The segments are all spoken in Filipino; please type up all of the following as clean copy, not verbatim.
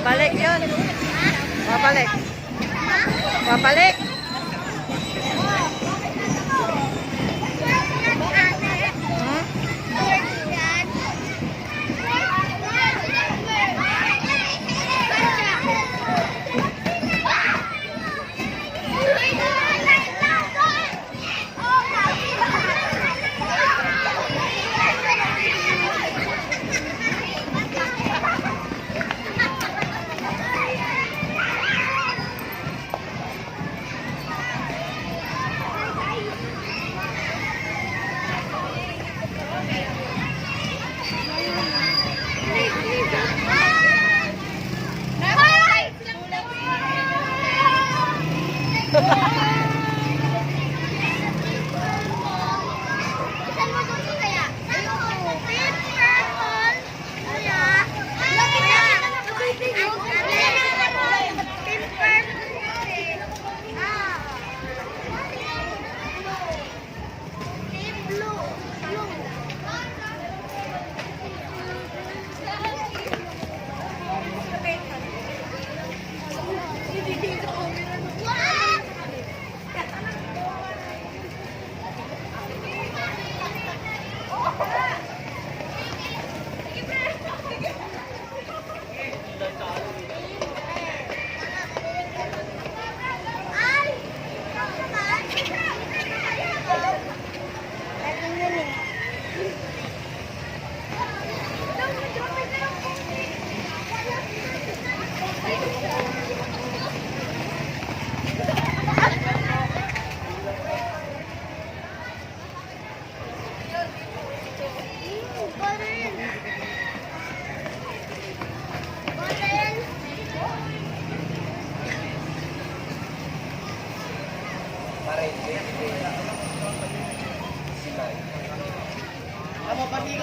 Babalik yun. Babalik. Babalik.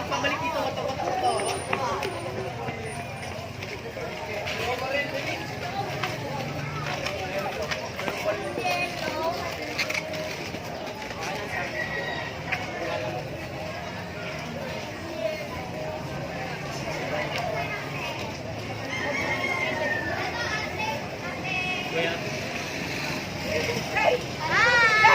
Pabalik dito, wata-wata. Hi!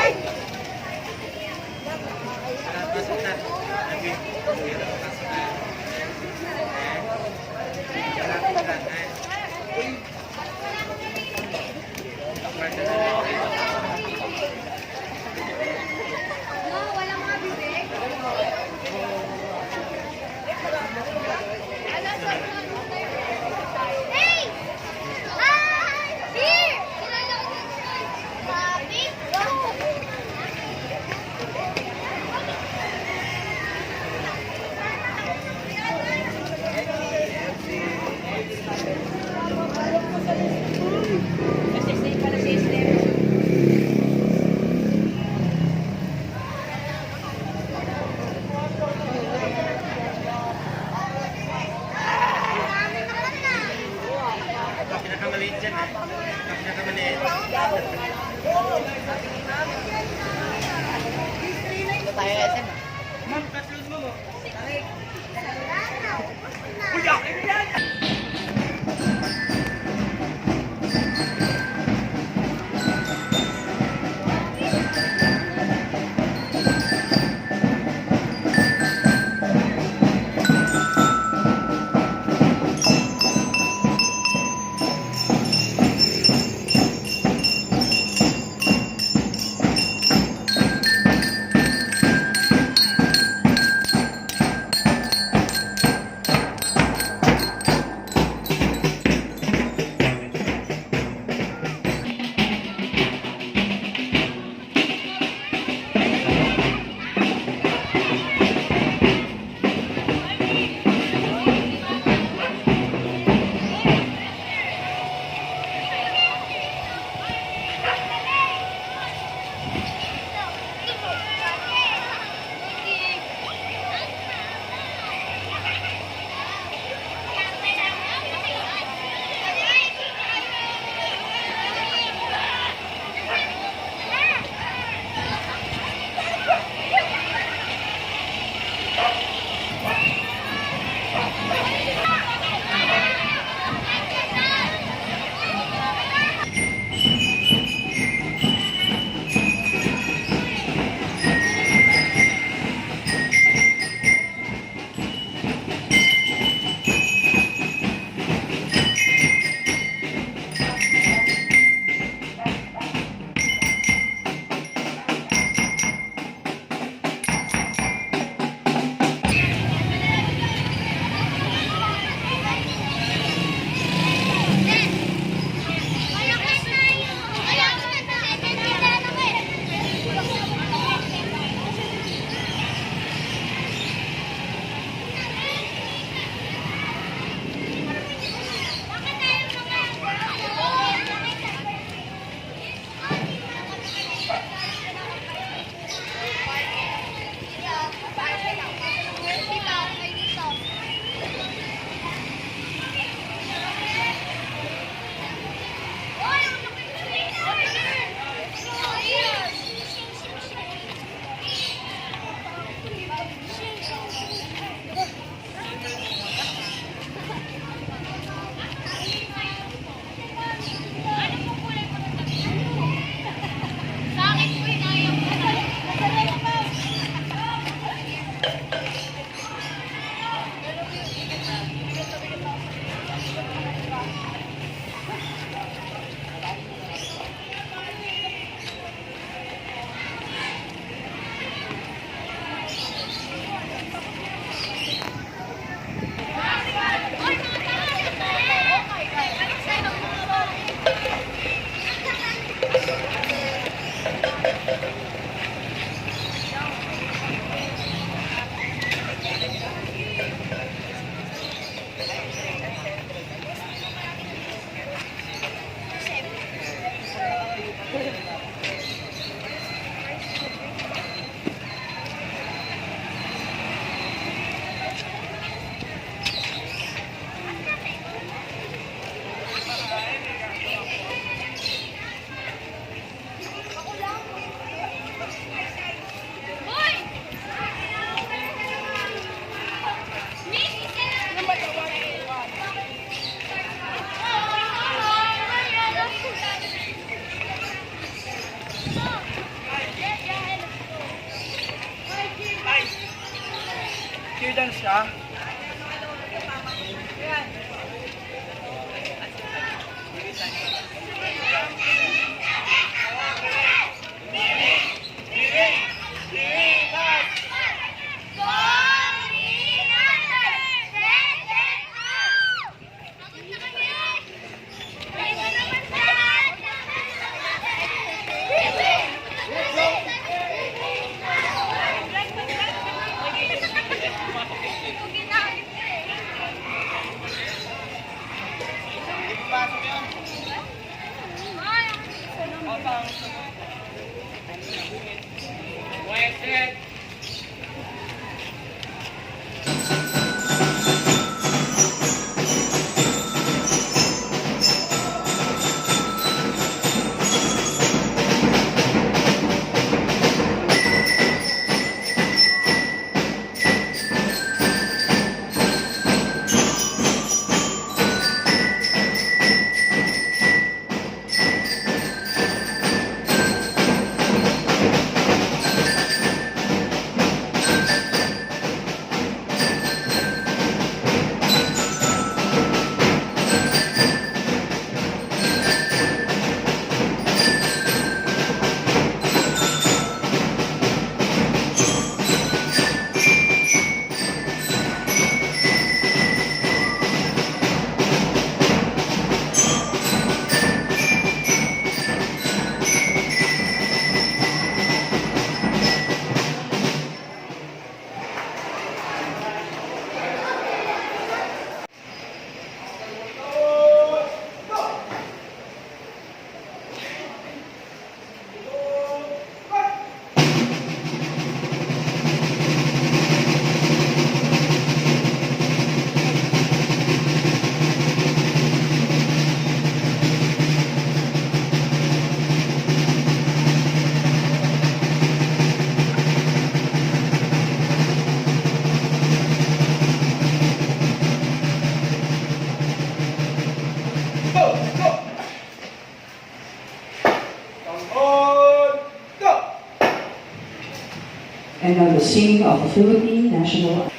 And now the singing of the Philippine National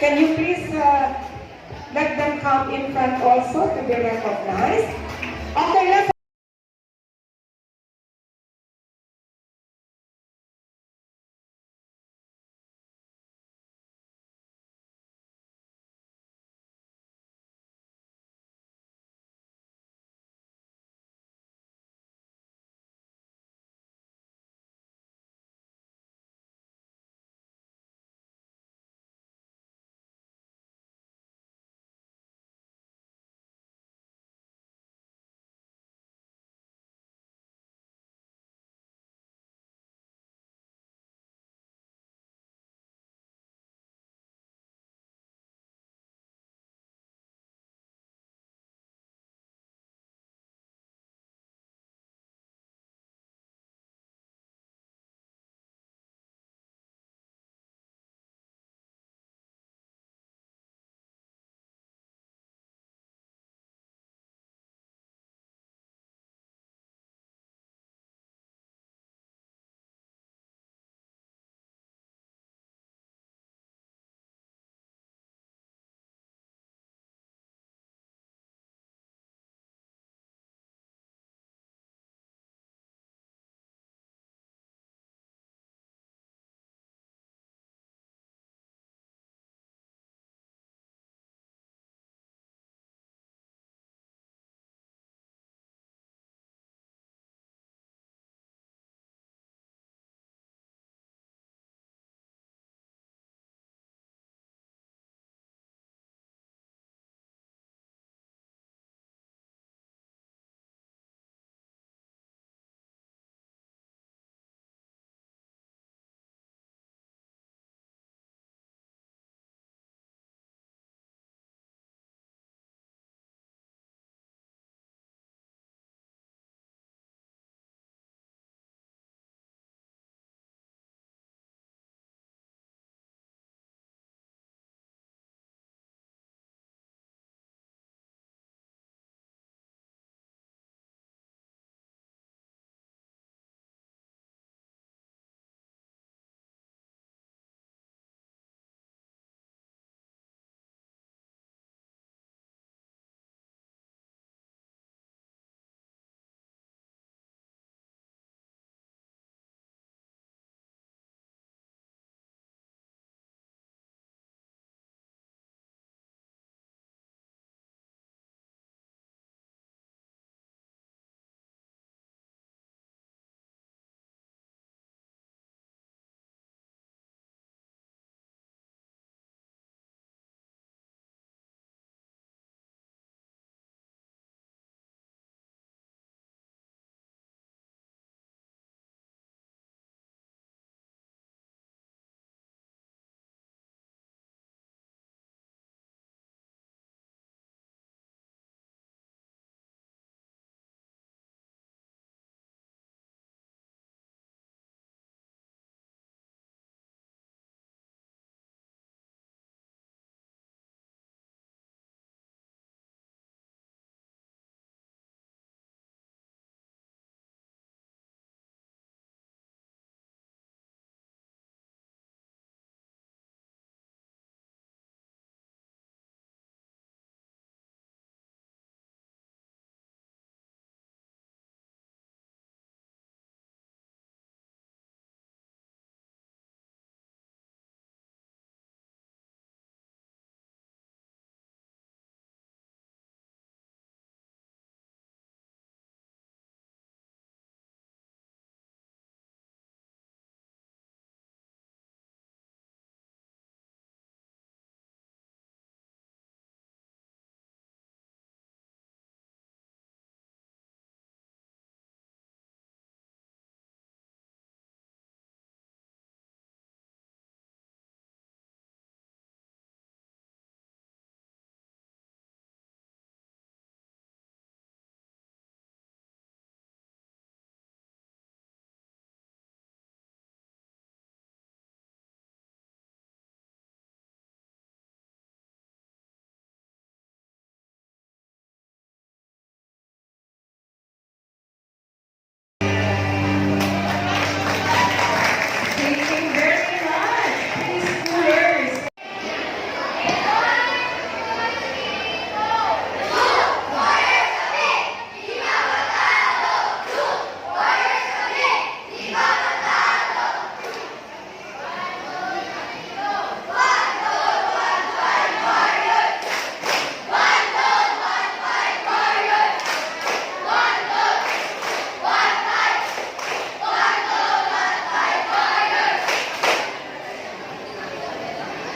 Can you please let them come in front also to be recognized? Okay, let's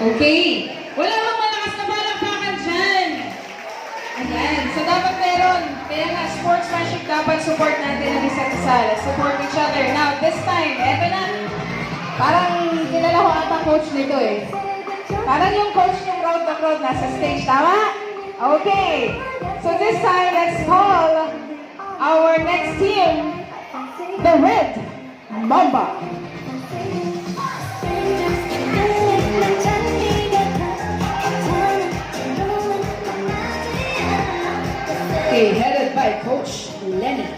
Okay. Wala bang malakas na palakpakan dyan? Ayan. So, dapat meron. Kaya nga, sportsmanship, dapat support natin ang isa't isa. Let's support each other. Now, this time, eto na. Parang kilala ko ata coach nito eh. Parang yung coach ng Road to Road nasa stage. Tama? Okay. So, this time, let's call our next team, the Red Mamba. Okay, headed by Coach Lenny.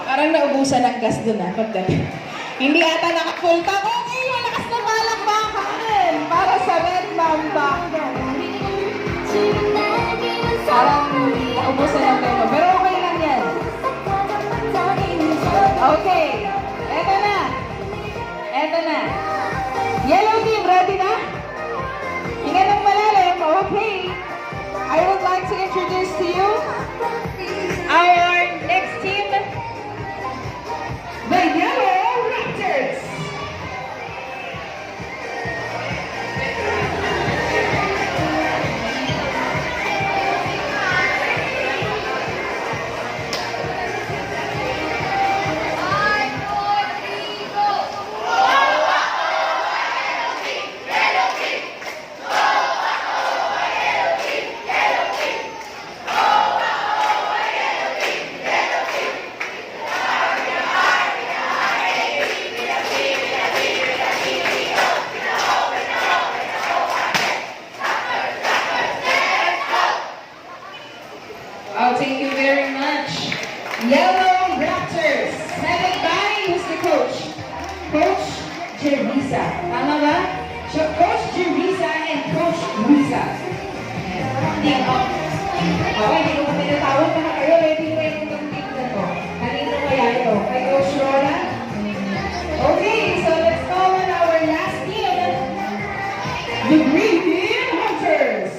Parang naubusan ng gas dun pagdating. Hindi ata naka-full tank. Okay, malakas na palakpakan para sa Red Mamba. Parang naubusan ng tempo. Pero okay lang yan. Okay, eto na. Eto na. Yellow team, ready na? Hinga ng malalim. Okay. I would like to introduce to you our next team, the Yellow Raptors. Oh, thank you very much. Yellow Raptors, headed by, who's the coach? Coach Jerisa. Tama ba? So, Coach Jerisa and Coach Luisa. Team up. Okay, hindi ko pa tinatawag na kayo. Ready mo yung team na to. Kanino kaya ito? Kay Coach Rona? Okay, so let's call on our last team. The Green Hunters.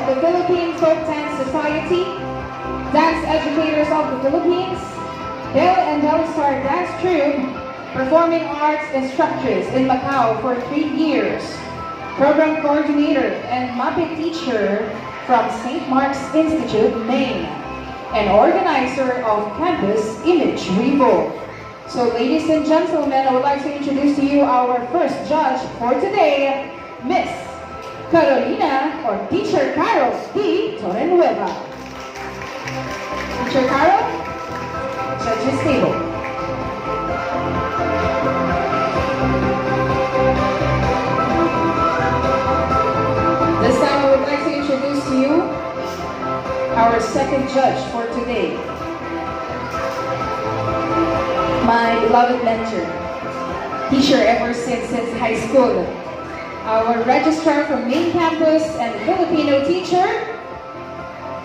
Philippine Folk Dance Society, Dance Educators of the Philippines, Bell and Bellstar Dance Troupe, Performing Arts Instructors in Macau for 3 years, Program Coordinator and Muppet Teacher from St. Mark's Institute, Maine, and organizer of Campus Image Revolt. So ladies and gentlemen, I would like to introduce to you our first judge for today, Miss Carolina or Teacher Carol D. Torrenueva. Teacher Carol, judges table. This time I would like to introduce to you our second judge for today. My beloved mentor, teacher ever since high school. Our registrar from main campus and Filipino teacher.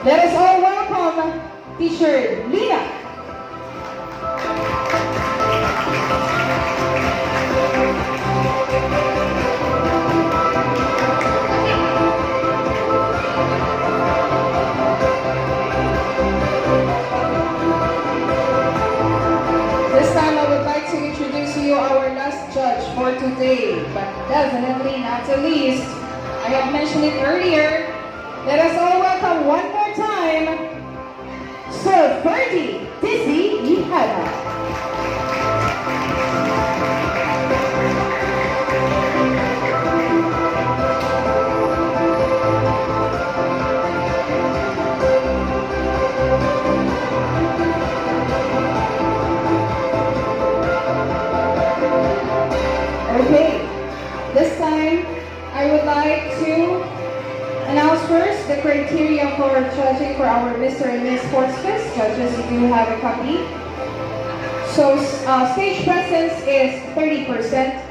Let us all welcome Teacher Lina. definitely not the least, I have mentioned it earlier. Let us all welcome one more time, Sir Ferdy Dizzy Ihara. Okay, this time I would like to announce first the criteria for judging for our Mr. and Miss Sports Fest. Judges, you do have a copy. So, stage presence is 30%,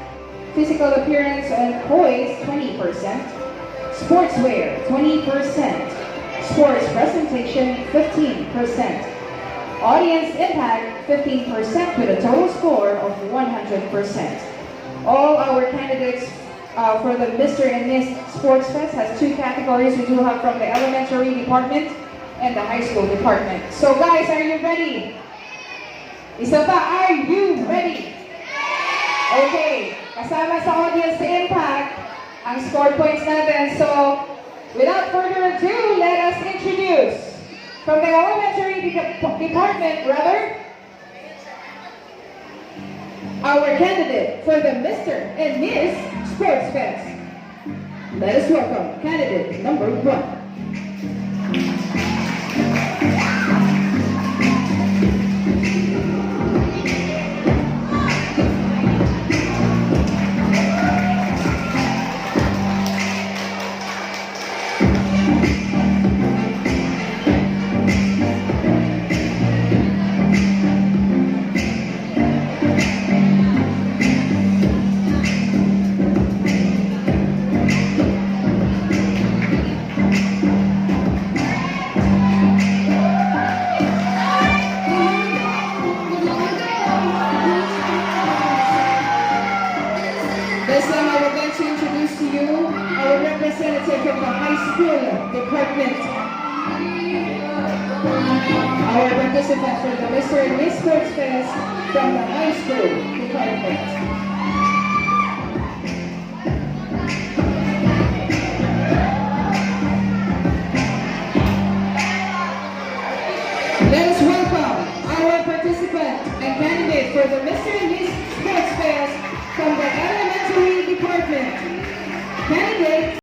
physical appearance and poise 20%, sportswear 20%, sports presentation 15%. Audience impact 15% with a total score of 100%. All our candidates for the Mr. and Miss Sports Fest has two categories. We do have from the elementary department and the high school department. So guys, are you ready? Isa pa, are you ready? Okay, kasama sa audience impact ang score points natin. So without further ado, let us introduce from the elementary department, our candidate for the Mr. and Miss Sports Fest. Let us welcome candidate number 1. This time I would like to introduce to you our representative from the high school department. Our participant for the Mr. and Miss Sports Fest from the high school department. Let us welcome our participant and candidate for the Mr. and Miss Sports Fest from the elementary department. Candidate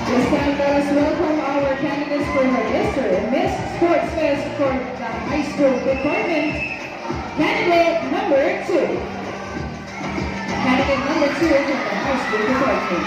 this time, let us welcome our candidates for the Mr. and Miss Sports Fest for the high school department. Candidate number 2. Candidate number 2 from the high school department.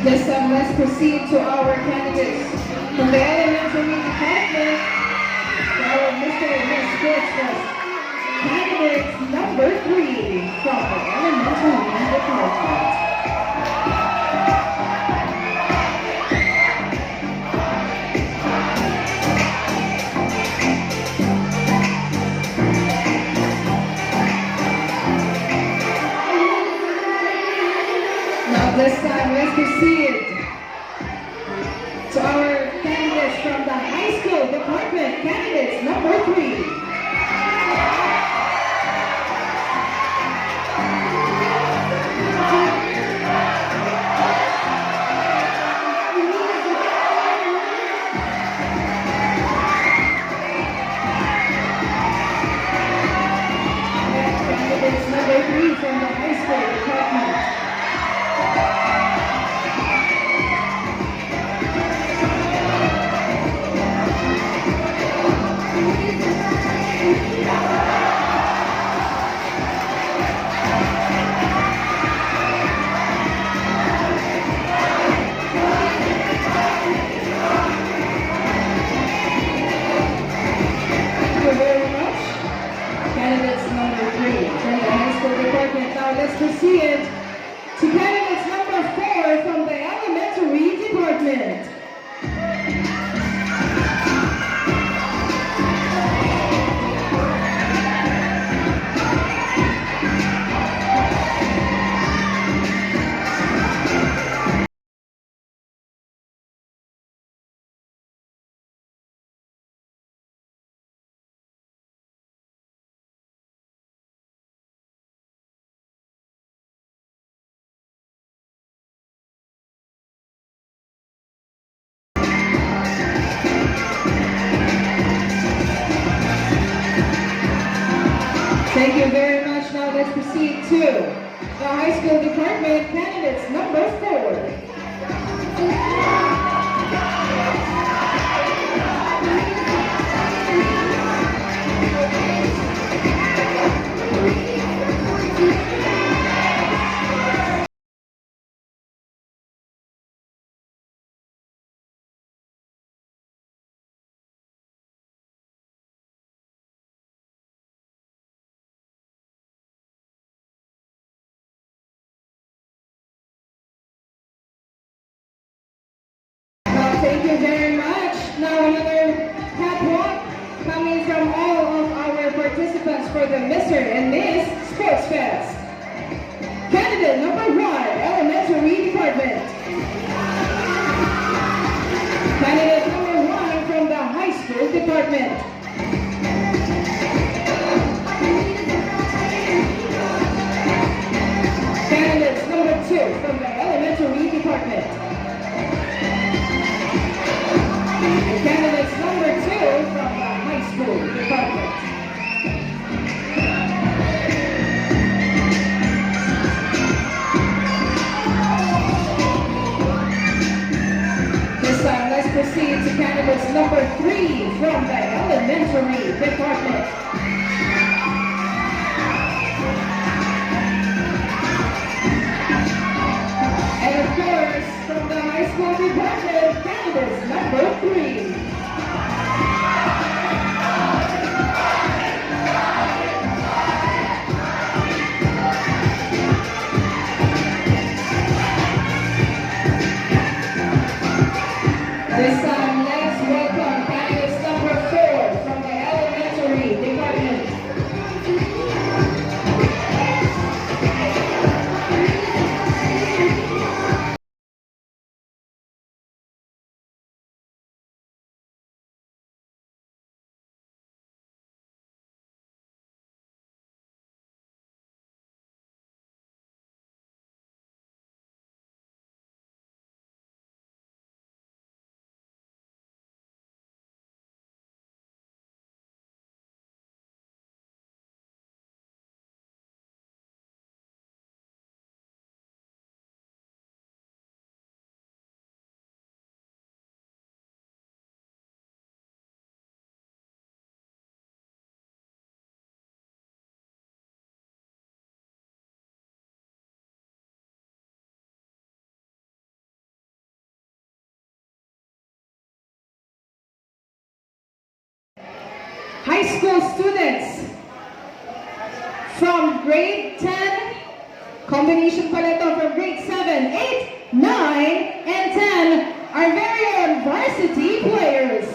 This time, let's proceed to our candidates from the elementary department for our Mr. and Miss Sports Fest. Candidate number 3 from the elementary department. Now this time, let's proceed to our candidates from the high school department. Candidates number 3. Candidates number 3 from the high school department. high school department, candidates number 4. Thank you very much. Now another catwalk coming from all of our participants for the Mr. and Miss Sports Fest. Candidate number 1, Elementary Department. Candidate number 1 from the High School Department. Candidates number 2 from the Elementary Department. Candidates number 2 from the High School Department. This time, let's proceed to candidates number 3 from the Elementary Department. And of course, from the High School Department, candidates number 3. This time, let's welcome candidates number 4 from the Elementary Department. High school students from grade 10, combination pala ito from grade 7, 8, 9, and 10, our very own varsity players.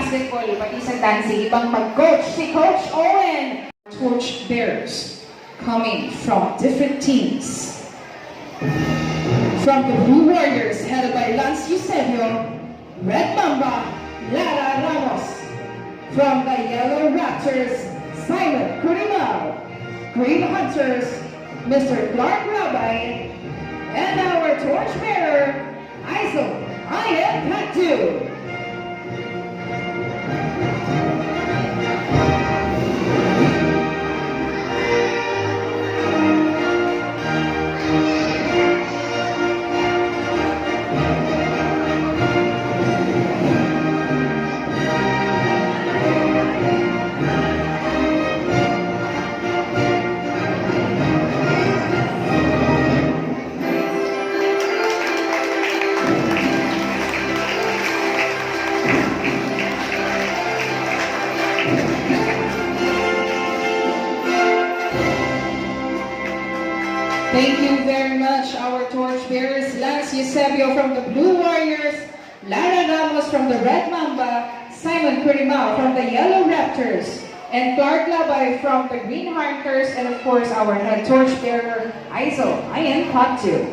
basketball, pati sa dancing, ibang mag-coach, si Coach Owen. Torch bearers coming from different teams. From the Blue Warriors, headed by Lance Eusebio, Red Mamba, Lara Ramos. From the Yellow Raptors, Simon Curimao. Green Hunters, Mr. Clark Rabay. And our torchbearer, Isel Ian Katu. Thank you very much, our torchbearers, Lance Eusebio from the Blue Warriors, Lara Ramos from the Red Mamba, Simon Curimao from the Yellow Raptors, and Clark Labay from the Green Hunters, and of course our head torchbearer, Isel Ian Katu.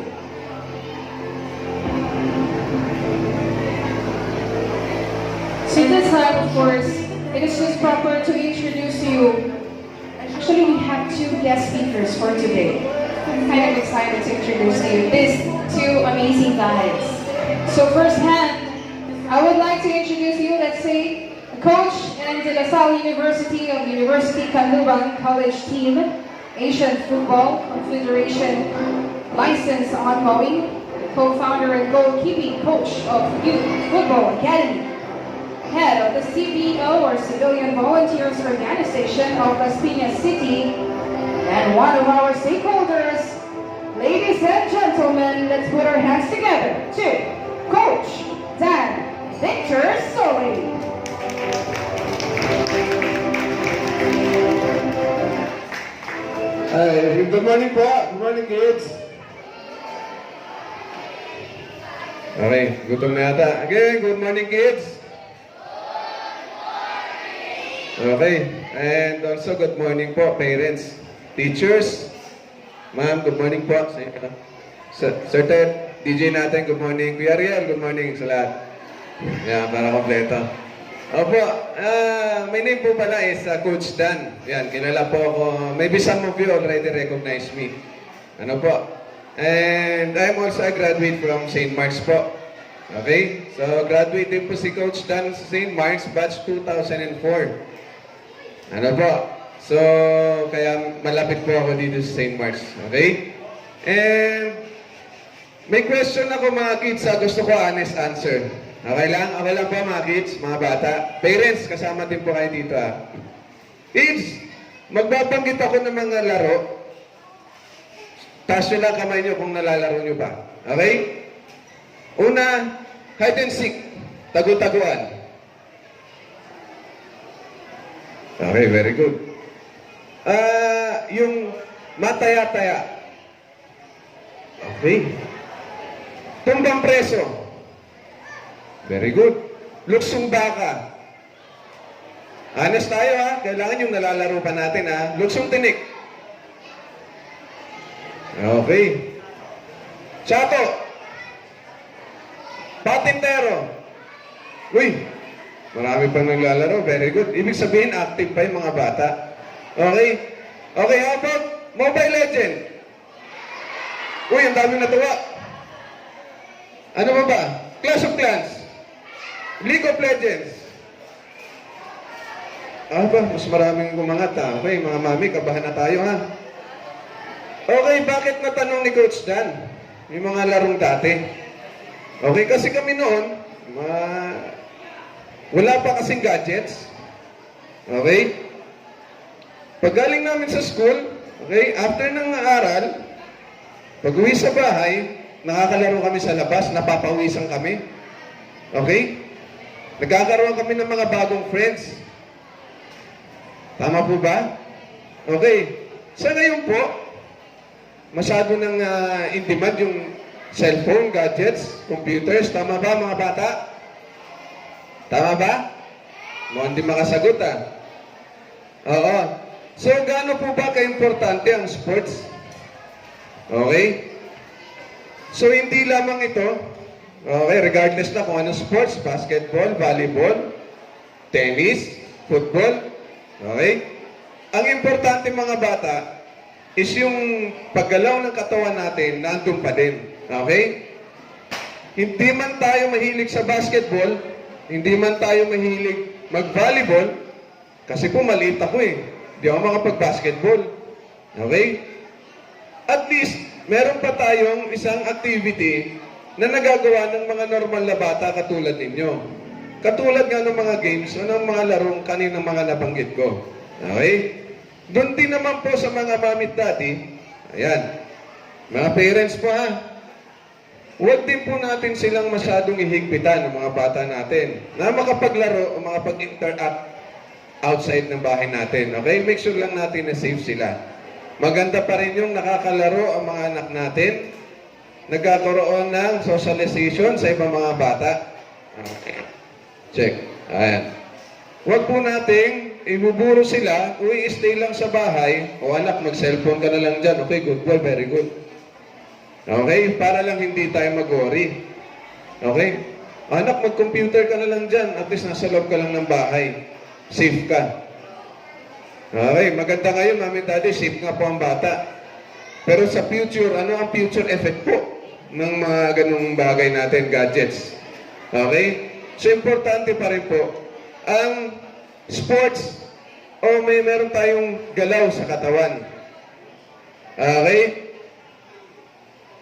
So this time, of course, it is just proper to introduce you. Actually, we have two guest speakers for today. I'm kind of excited to introduce to you these two amazing guys. So firsthand, I would like to introduce you, let's say, a coach in the La Salle University of University Canluban College Team, Asian Football Confederation, licensed ongoing, co-founder and goalkeeping coach of Youth Football Academy, head of the CVO or Civilian Volunteers Organization of Las Piñas City, and one of our stakeholders. Ladies and gentlemen, let's put our hands together to Coach Dan Victor Soli. Hi, good morning po. Good morning, kids. Okay, gutom na yata. Again, good morning, kids. Okay, and also good morning po, parents, teachers. Ma'am, good morning po. Sir Ted, DJ natin, good morning. Kuya Riel, good morning sa lahat. Yan, para kompleto. Opo, my name po pala is Coach Dan. Yan, kilala po ako. Maybe some of you already recognize me. Ano po? And I'm also a graduate from St. Mark's po. Okay? So, graduate din po si Coach Dan sa St. Mark's, batch 2004. Ano po? So, kaya malapit po ako dito sa St. Mark's. Okay? And, may question ako mga kids. Gusto ko honest answer. Okay lang? Okay lang po mga kids, mga bata. Parents, kasama din po kayo dito Kids, magbabanggit ako ng mga laro. Taas nyo lang kamay nyo kung nalalaro nyo ba. Okay? Una, hide and seek. Tagu-taguan. Okay, very good. Yung mataya-taya. Okay. Tumbang preso. Very good. Luksong baka. Honest tayo Kailangan yung nalalaro pa natin Luksong tinik. Okay. Chato. Patintero. Uy, marami pang naglalaro. Very good. Ibig sabihin, active pa yung mga bata. Okay? Okay, how about Mobile Legend? Uy, ang dami natuwa. Ano ba? Clash of Clans. League of Legends. Mas maraming gumangat Okay, mga mami, kabahan na tayo Okay, bakit natanong ni Coach Dan? Yung mga larong dati. Okay, kasi kami noon, wala pa kasing gadgets. Okay? Pag galing namin sa school, okay, after ng aral, pag uwi sa bahay, nakakalaro kami sa labas, napapawisan kami. Okay? Nagkakaroon kami ng mga bagong friends. Tama po ba? Okay. Sa ngayon po, masyado nang in-demand yung cellphone, gadgets, computers. Tama ba mga bata? Tama ba? Mukhang hindi makasagot Oo. So, gaano po ba ka-importante ang sports? Okay? So, hindi lamang ito. Okay, regardless na kung anong sports, basketball, volleyball, tennis, football. Okay? Ang importante mga bata is yung paggalaw ng katawan natin nandun pa din. Okay? Hindi man tayo mahilig sa basketball, hindi man tayo mahilig mag-volleyball, kasi po maliit ako Hindi ako makapag-basketball. Okay? At least, meron pa tayong isang activity na nagagawa ng mga normal na bata katulad ninyo. Katulad nga ng mga games o ng mga larong kaninang mga nabanggit ko. Okay? Doon din naman po sa mga mamit daddy, ayan, mga parents po huwag din po natin silang masyadong ihigpitan ng mga bata natin na makapaglaro o makapag-interact outside ng bahay natin. Okay? Make sure lang natin na safe sila. Maganda pa rin yung nakakalaro ang mga anak natin, nagkakaroon ng socialization sa ibang mga bata. Okay. Check. Ayan. Huwag po nating ibuburo sila, stay lang sa bahay, o anak, mag-cellphone ka na lang dyan. Okay, good boy, very good. Okay? Para lang hindi tayo mag-worry. Okay? Anak, mag-computer ka na lang dyan. At least nasa loob ka lang ng bahay. Safe ka. Okay, maganda ngayon, mami daddy, safe nga po ang bata. Pero sa future, ano ang future effect po ng mga ganung bagay natin, gadgets? Okay? So, importante pa rin po, ang sports, meron tayong galaw sa katawan. Okay?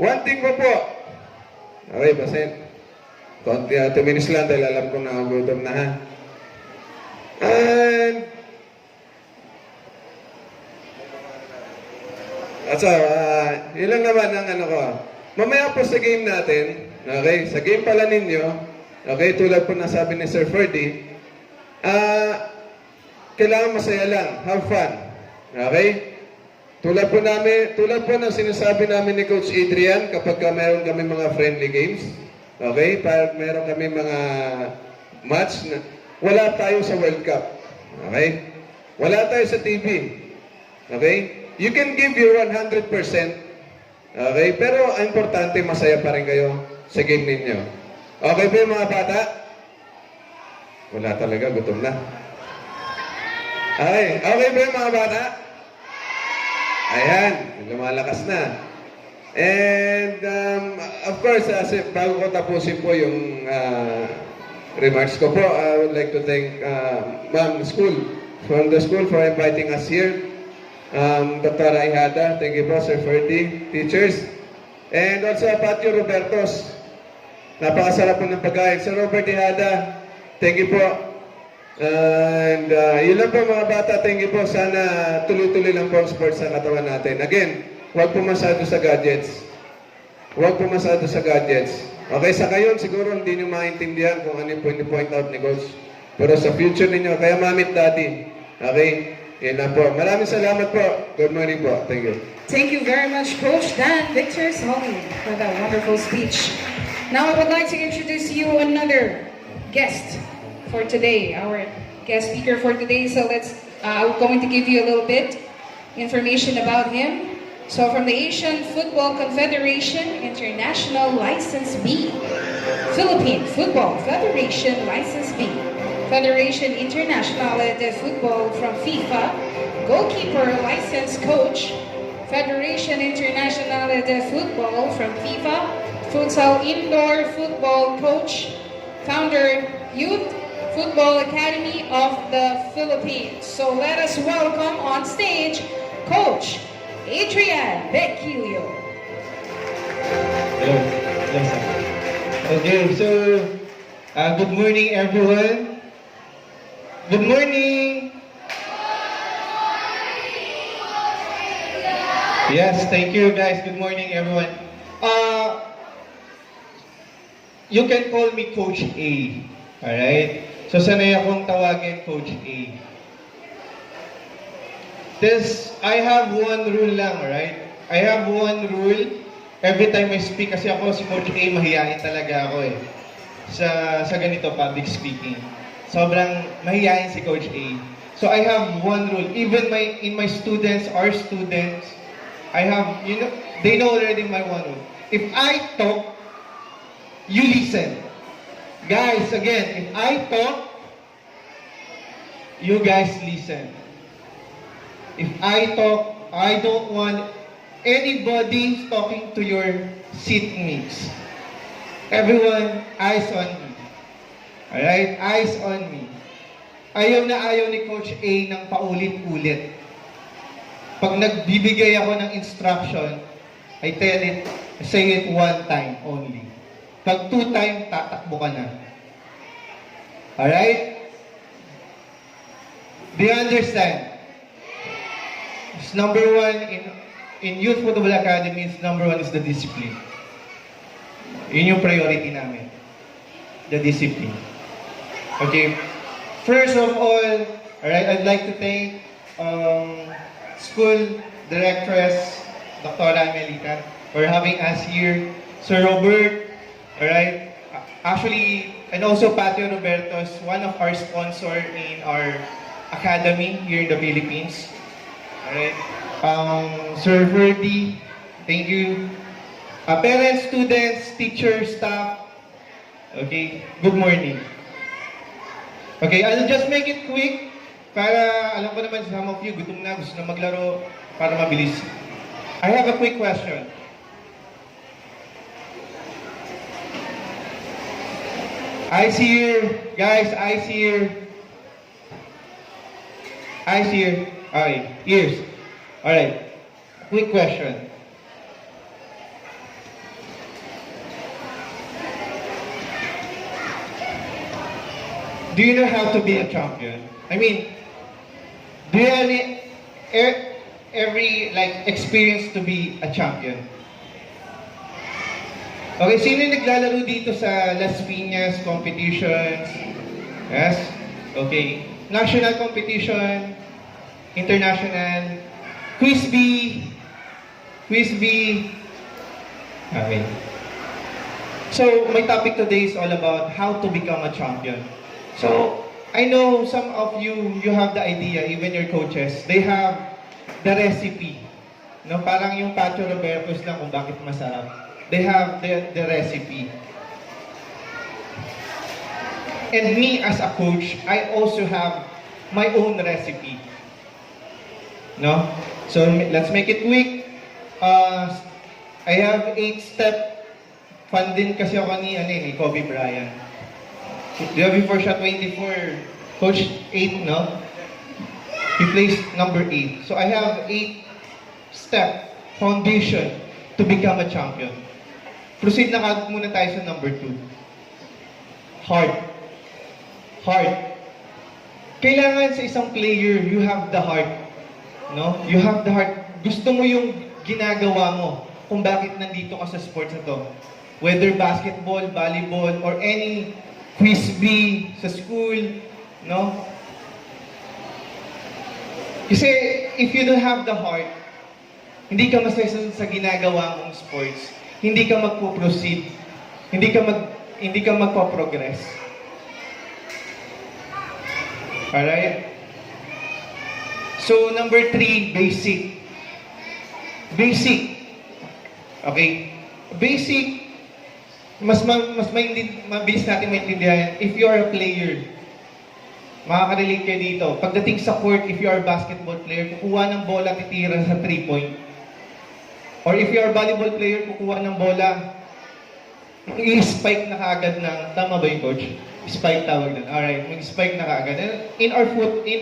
One thing ko po, okay, basin. 2 minutes lang dahil alam ko na gutom na And yun lang naman ang ano ko. Mamaya po sa game natin, okay, sa game pala ninyo, okay, tulad po na sabi ni Sir Ferdy, kailangan masaya lang, have fun. Okay? Tulad po ng sinasabi namin ni Coach Adrian, kapag meron kami mga friendly games, okay, pag meron kami mga match, wala tayo sa World Cup. Okay? Wala tayo sa TV. Okay? You can give your 100%. Okay? Pero ang importante, masaya pa rin kayo sa game ninyo. Okay ba yung mga bata? Wala talaga, gutom na. Okay ba yung mga bata? Ayan, lumalakas na. And, of course, bago ko tapusin po yung remarks ko po, I would like to thank Ma'am from the school for inviting us here. Dr. Ihada, thank you po, Sir Ferdy, teachers. And also, Patio Robertos. Napakasarap po ng pagkain. Sir Robert Ihada, thank you po. And yun lang po mga bata, thank you po. Sana tuloy-tuloy lang po ang sports sa katawan natin. Again, huwag po masyado sa gadgets. Huwag po masyado sa gadgets. Okay, sa ngayon, siguro hindi nyo maintindihan kung ano yung point out ni Coach. Pero sa future ninyo, kaya mamit daddy. Okay? Yan lang po. Maraming salamat po. Good morning po. Thank you. Thank you very much, Coach Dan Victor Solly, for that wonderful speech. Now I would like to introduce you another guest for today, our guest speaker for today. So I'm going to give you a little bit information about him. So from the Asian Football Confederation International License B, Philippine Football Federation License B, Federation Internationale de Football from FIFA, Goalkeeper License Coach, Federation Internationale de Football from FIFA, Futsal Indoor Football Coach, Founder Youth Football Academy of the Philippines. So let us welcome on stage Coach Adrian Becchilio. Hello. Hello, sir. Okay, so, good morning, everyone. Good morning. Yes, thank you, guys. Good morning, everyone. You can call me Coach A. Alright? So, sanay akong tawagin Coach A. I have one rule lang, right? I have one rule. Every time I speak, kasi ako si Coach A, mahihain talaga ako sa ganito, public speaking. sobrang mahihayin si Coach A. So I have one rule. Even in my students, our students, I have, they know already my one rule. If I talk, you listen. Guys, again, if I talk, you guys listen. If I talk, I don't want anybody talking to your seatmates. Everyone, eyes on me. Alright? Eyes on me. Ayaw na ayaw ni Coach A ng paulit-ulit. Pag nagbibigay ako ng instruction, I say it one time only. Pag 2 times, tatakbo ka na. Alright? Do you understand? It's number 1 in Youth Football Academy, number 1 is the discipline. Yun yung priority namin. The discipline. Okay. First of all, alright, I'd like to thank School Directress Dr. Amelita for having us here. Sir Robert, alright, actually, and also Patio Robertos, one of our sponsor in our academy here in the Philippines. Alright, Sir Ferdy, thank you. Parents, students, teachers, staff, okay, good morning. Okay, I'll just make it quick para alam ko naman some of you gutom na, gusto na maglaro para mabilis. I have a quick question. Eyes here, guys, eyes here. Eyes here. Alright, ears. Alright, quick question. Do you know how to be a champion? I mean, do you have every experience to be a champion? Okay, sino yung naglalaro dito sa Las Piñas competitions? Yes? Okay. National competition, international, Quiz B. Okay. So, my topic today is all about how to become a champion. So, I know some of you have the idea, even your coaches, they have the recipe. No, parang yung Patio Robertos lang kung bakit masarap. They have the recipe. And me as a coach, I also have my own recipe. No? So, let's make it quick. I have 8-step. Fan din kasi ako ni Kobe Bryant. Diba before siya 24, Coach 8, no? He plays number 8. So I have 8-step foundation to become a champion. Proceed na kagad muna tayo sa number 2. Heart. Heart. Kailangan sa isang player, you have the heart. No? You have the heart. Gusto mo yung ginagawa mo kung bakit nandito ka sa sports na to. Whether basketball, volleyball, or any quiz bee sa school, no? Kasi if you don't have the heart, hindi ka masaya sa ginagawa mong sports, hindi ka magpo-proceed, hindi ka magpo-progress. Alright? So, number 3, basic. Basic. Okay? Basic, mabilis natin maintindihan. If you are a player, makaka-relate kayo dito. Pagdating sa court, if you are a basketball player, kukuha ng bola, titira sa 3-point. Or if you are a volleyball player, kukuha ng bola, i-spike na kaagad ng, tama ba yung coach? Spike tawag na. Alright, mag-spike na kaagad. In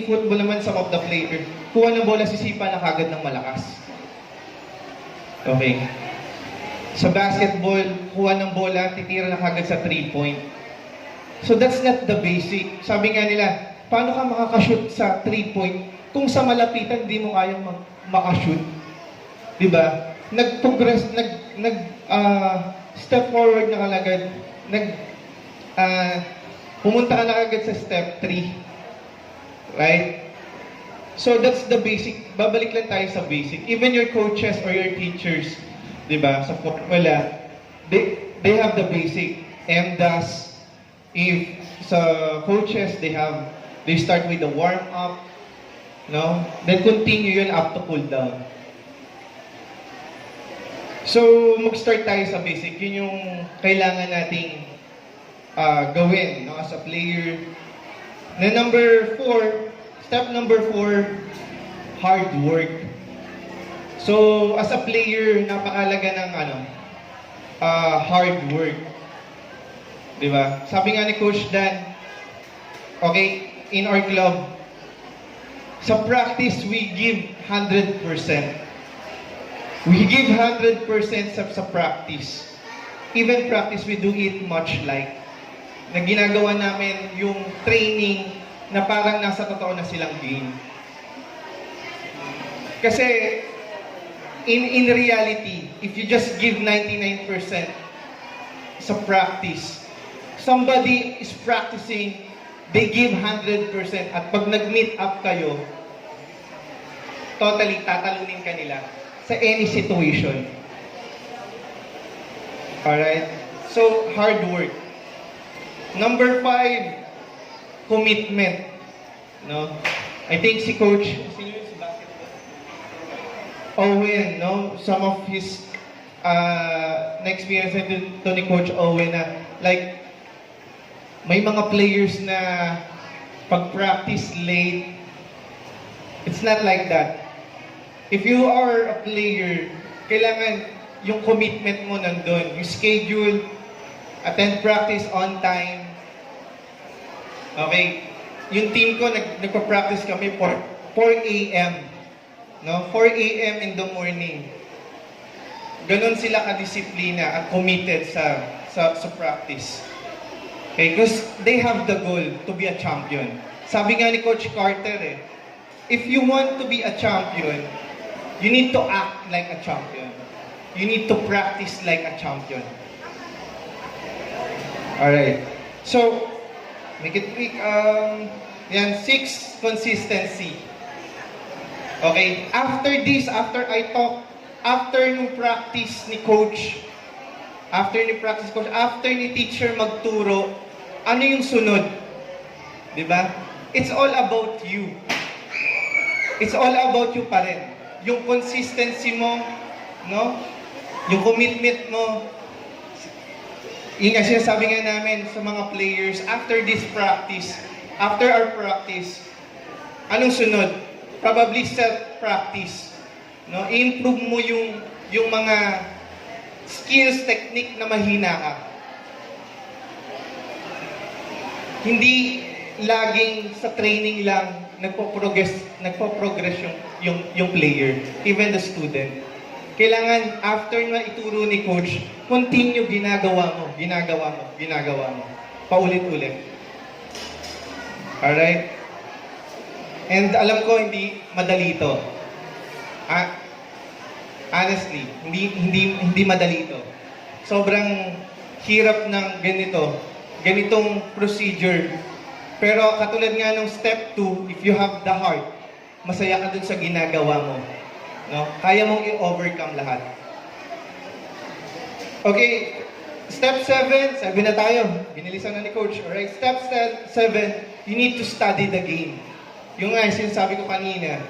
football naman, some of the players, kuha ng bola, sisipa na kaagad ng malakas. Okay. Sa basketball, kuha ng bola, titira na kagad sa 3-point. So that's not the basic. Sabi nga nila, paano ka makakashoot sa 3-point kung sa malapitan di mo kayang makashoot? Diba? Nag-progress, step forward na kalagad, pumunta ka na kagad sa step 3. Right? So that's the basic. Babalik lang tayo sa basic. Even your coaches or your teachers, diba, sa formula, they have the basic. M-DAS, if sa coaches, they start with the warm up, no? Then continue yun up to cool down. So, mag-start tayo sa basic. Yun yung kailangan nating gawin, no, as a player. Then step number 4, hard work. So, as a player, napakalaga ng hard work. Diba? Sabi nga ni Coach Dan, okay, in our club, sa practice, we give 100%. We give 100% sa practice. Even practice, we do it much like na ginagawa namin yung training na parang nasa totoo na silang game. Kasi, in reality, if you just give 99% sa practice, somebody is practicing, they give 100%, at pag nag-meet up kayo, totally tatalunin ka nila sa any situation. Alright? So, hard work. Number 5, commitment. No? I think si Coach, sino yun si basketball? Owen, no? Some of his na-experience ito ni Coach Owen na like, may mga players na pag-practice late. It's not like that. If you are a player, kailangan yung commitment mo nandun. Yung schedule, attend practice on time. Okay? Yung team ko, nagpa-practice kami 4 a.m. No? 4 a.m. in the morning. Ganon sila kadisiplina at committed sa practice. Okay? Because they have the goal to be a champion. Sabi nga ni Coach Carter if you want to be a champion, you need to act like a champion. You need to practice like a champion. Alright. So, make it quick. 6, consistency. Okay. After this, after nung practice ni coach, after ni teacher magturo, ano yung sunod? Diba? It's all about you. It's all about you pa rin. Yung consistency mo, no? Yung commitment mo. Yun nga, sinasabi nga namin sa mga players, after our practice, anong sunod? Probably self-practice. No? I-improve mo yung mga skills, technique na mahina ka. Hindi laging sa training lang nagpo-progress yung player, even the student. Kailangan, after na ituro ni coach, continue ginagawa mo. Paulit-ulit. Alright? And alam ko, hindi madali ito. Honestly, hindi madali ito. Sobrang hirap ng ganitong procedure. Pero katulad nga ng step 2, if you have the heart, masaya ka dun sa ginagawa mo. No? Kaya mong i-overcome lahat. Okay, step 7 na tayo. Binilisan na ni coach. Alright, step 7, you need to study the game. Yung nga, sinasabi ko kanina,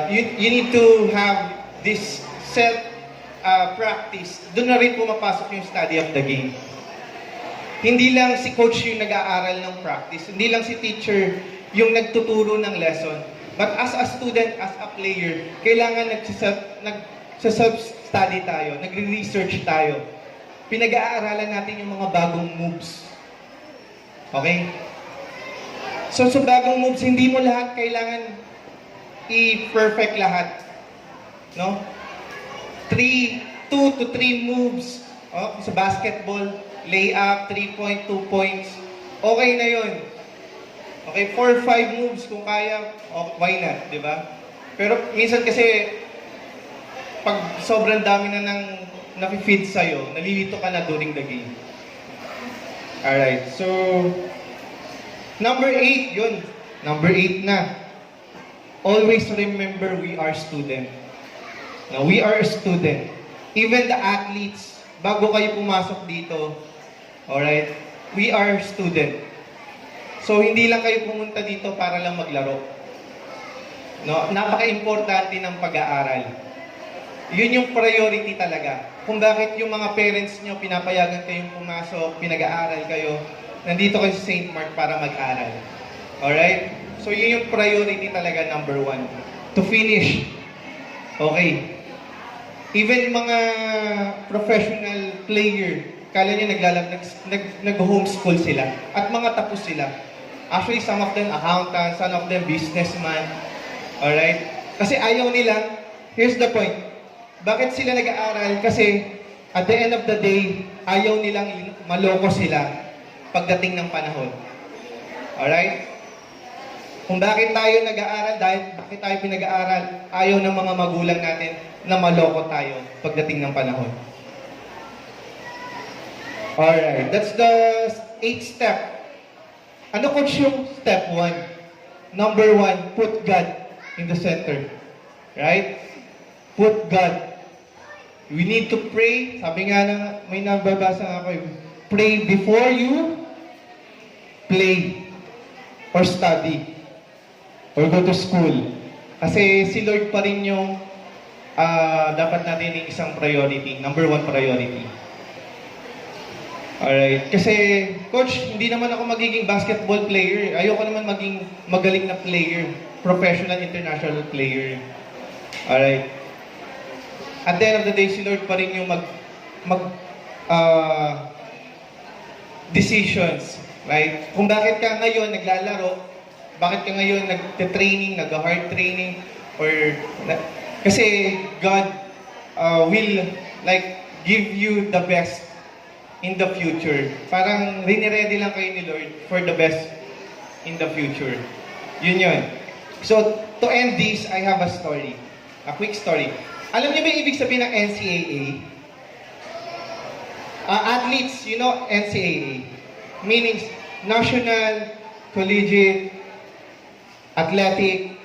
you need to have this self-practice. Doon na rin pumapasok yung study of the game. Hindi lang si coach yung nag-aaral ng practice. Hindi lang si teacher yung nagtuturo ng lesson. But as a student, as a player, kailangan nagsa-self-study tayo, nagre-research tayo. Pinag-aaralan natin yung mga bagong moves. Okay? So sa bagong moves, hindi mo lahat kailangan i-perfect lahat. No? 2 to 3 moves. Sa basketball, layup, 3-point, 2 points. Okay na yun. Okay, 4 or 5 moves kung kaya, why not, di ba? Pero minsan kasi, pag sobrang dami na nang nafe-feed sa'yo, nalilito ka na during the game. Alright, so, number 8, yun. Number 8 na. Always remember we are student. Now, we are a student. Even the athletes, bago kayo pumasok dito, alright, we are student. So, hindi lang kayo pumunta dito para lang maglaro. No? Napaka-importante ng pag-aaral. Yun yung priority talaga. Kung bakit yung mga parents nyo pinapayagan kayong pumasok, pinag-aaral kayo, nandito kayo sa St. Mark para mag-aral. Alright? So, yun yung priority talaga, number 1. To finish. Okay. Even mga professional player, kala nyo nag-homeschool sila at mga tapos sila. Actually, some of them accountants, some of them businessman. Alright? Kasi ayaw nila, here's the point. Bakit sila nag-aaral? Kasi at the end of the day, ayaw nilang maloko sila pagdating ng panahon. Alright? Kung bakit tayo nag-aaral, bakit tayo pinag-aaral, ayaw ng mga magulang natin na maloko tayo pagdating ng panahon. Alright, that's the 8th step. Ano coach yung step 1? Number 1, put God in the center. Right? Put God. We need to pray. Sabi nga na, may nababasa nga ako, pray before you play or study or go to school. Kasi si Lord pa rin yung dapat natin yung isang priority. Number 1 priority. Alright. Kasi, coach, hindi naman ako magiging basketball player. Ayoko naman maging magaling na player. Professional, international player. Alright. At the end of the day, si Lord pa rin yung decisions. Right? Kung bakit ka ngayon naglalaro, bakit ka ngayon nag-training, nag-hard training, or kasi God will like give you the best in the future. Parang riniredy lang kayo ni Lord for the best in the future. Yun yun. So, to end this, I have a story. A quick story. Alam niyo ba yung ibig sabihin ng NCAA? Athletes, you know NCAA. Meaning, National Collegiate Athletic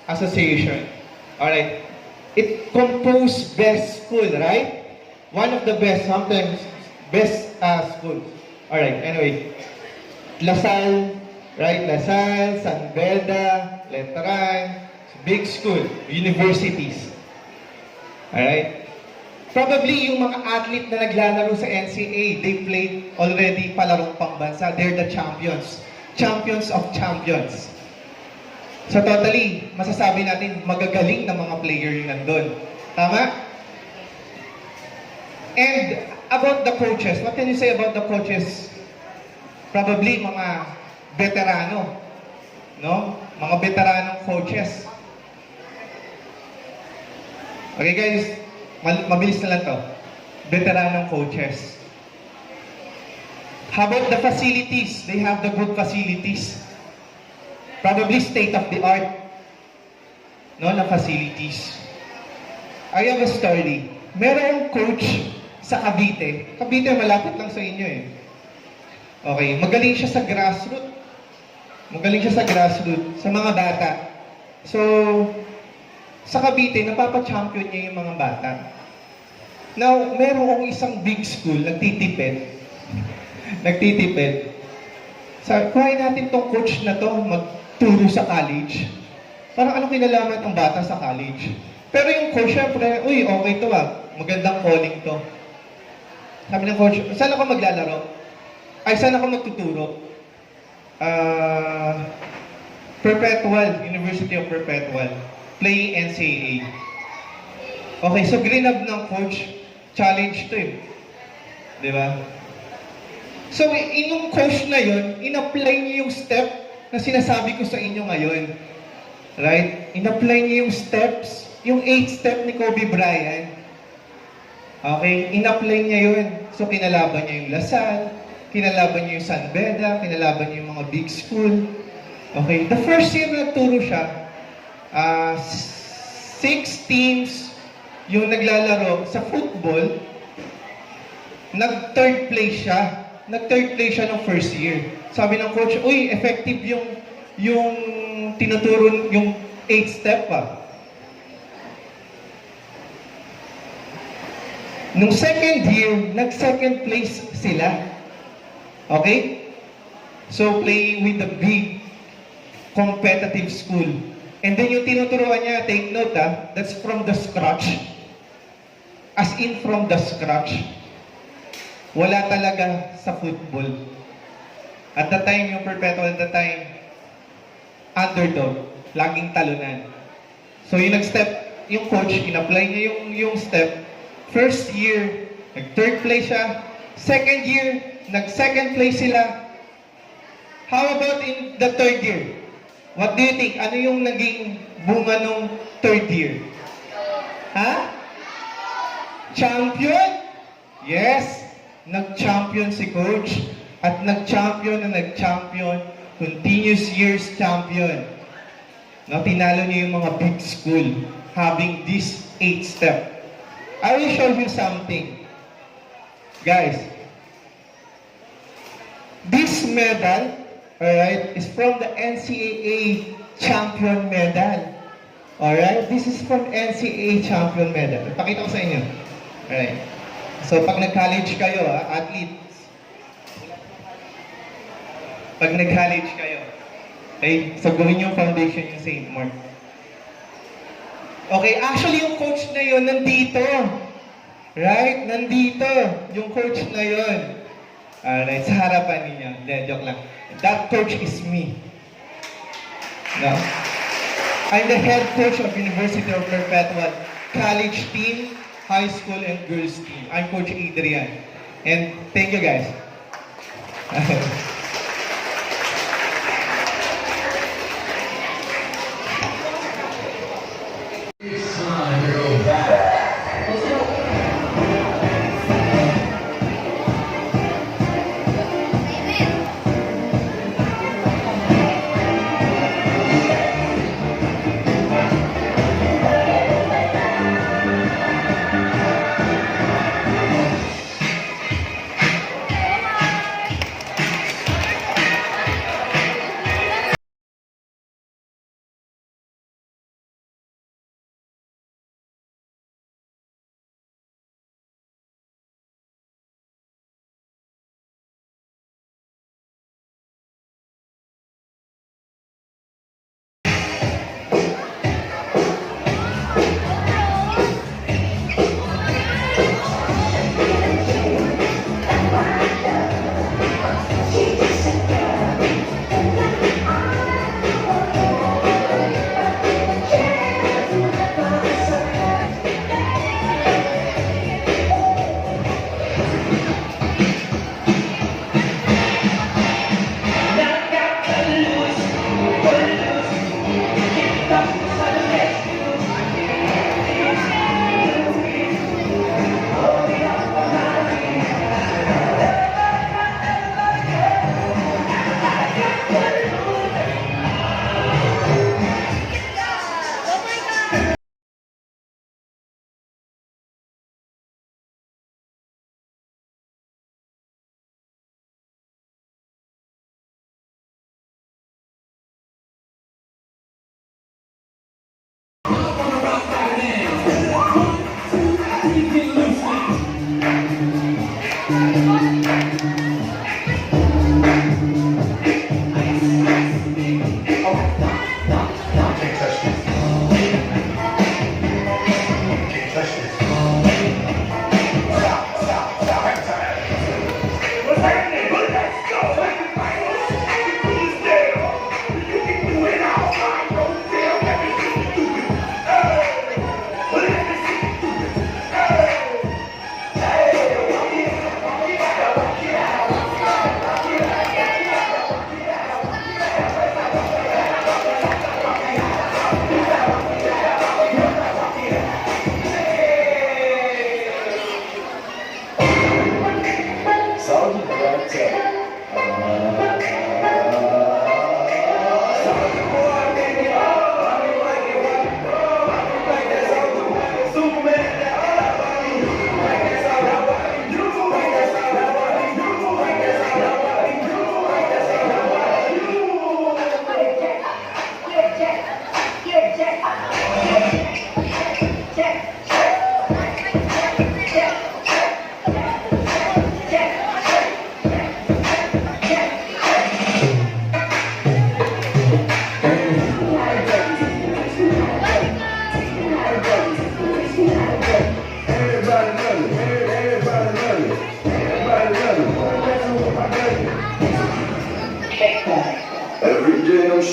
Association. Alright. It composed best school, right? One of the best, sometimes best schools. Alright, anyway. LaSalle, right? LaSalle, San Beda, Letran, big school, universities. Alright? Probably yung mga athlete na naglalaro sa NCAA, they played already palarong pangbansa. They're the champions. Champions of champions. So totally, masasabi natin magagaling na mga player yung nandun. Tama? And about the coaches, what can you say about the coaches? Probably mga veterano, no? Mga veteranong coaches. Okay guys, mabilis na lang to. Veteranong coaches. How about the facilities? They have the good facilities. Probably state of the art, no, na facilities. I have a story. Merong coach sa Cavite. Cavite, malapit lang sa inyo eh. Okay, magaling siya sa grassroots. Magaling siya sa grassroots, sa mga bata. So, sa Cavite, napapa-champion niya yung mga bata. Now, meron isang big school, nagtitipid. Sabi, kuhain natin tong coach na to, magturo sa college. Parang anong kinalaman ng bata sa college? Pero yung coach, syempre, uy, okay to magandang calling to. Sabi ng coach, saan ako maglalaro? Ay, saan ako magtuturo? Perpetual, University of Perpetual. Playing NCAA. Okay, so grinab ng coach, challenge to eh. Di ba? So, yung coach na yun, in-apply niya yung step na sinasabi ko sa inyo ngayon. Right? In-apply niya yung steps, yung 8 step ni Kobe Bryant. Okay? In-apply niya yun. So, kinalaban niya yung LaSalle, kinalaban niya yung San Beda, kinalaban niya yung mga big school. Okay? The first year na nagturo siya, 6 teams yung naglalaro sa football, nag-third place siya. Nag-third place siya ng first year. Sabi ng coach, uy, effective yung tinuturo, yung 8 step Nung second year, nag-second place sila. Okay? So, playing with the big competitive school. And then yung tinuturuan niya, take note that's from the scratch. As in from the scratch. Wala talaga sa football. At the time, yung Perpetual at the time, underdog, laging talunan. So yung nag-step, yung coach, in-apply niya yung step. First year, nag-third place siya. Second year, nag-second place sila. How about in the third year? What do you think? Ano yung naging bunga nung third year? Ha? Champion? Yes! Nag-champion si coach. At nag-champion na nag-champion. Continuous years champion. No, tinalo niya yung mga big school. Having this 8-step. I will show you something. Guys. This medal, alright, is from the NCAA champion medal. Alright? This is from NCAA champion medal. Ipakita ko sa inyo. Alright. So, pag nag-college kayo, athletes. Pag nag-college kayo, okay, so gawin yung foundation yung St. Mark. Okay, actually yung coach na yun, nandito. Right? Nandito. Yung coach na yun. Alright, sa harapan ninyo. Hindi, joke lang. That coach is me. No? I'm the head coach of University of Perpetual college team, high school, and girls team. I'm Coach Adrian. And thank you guys.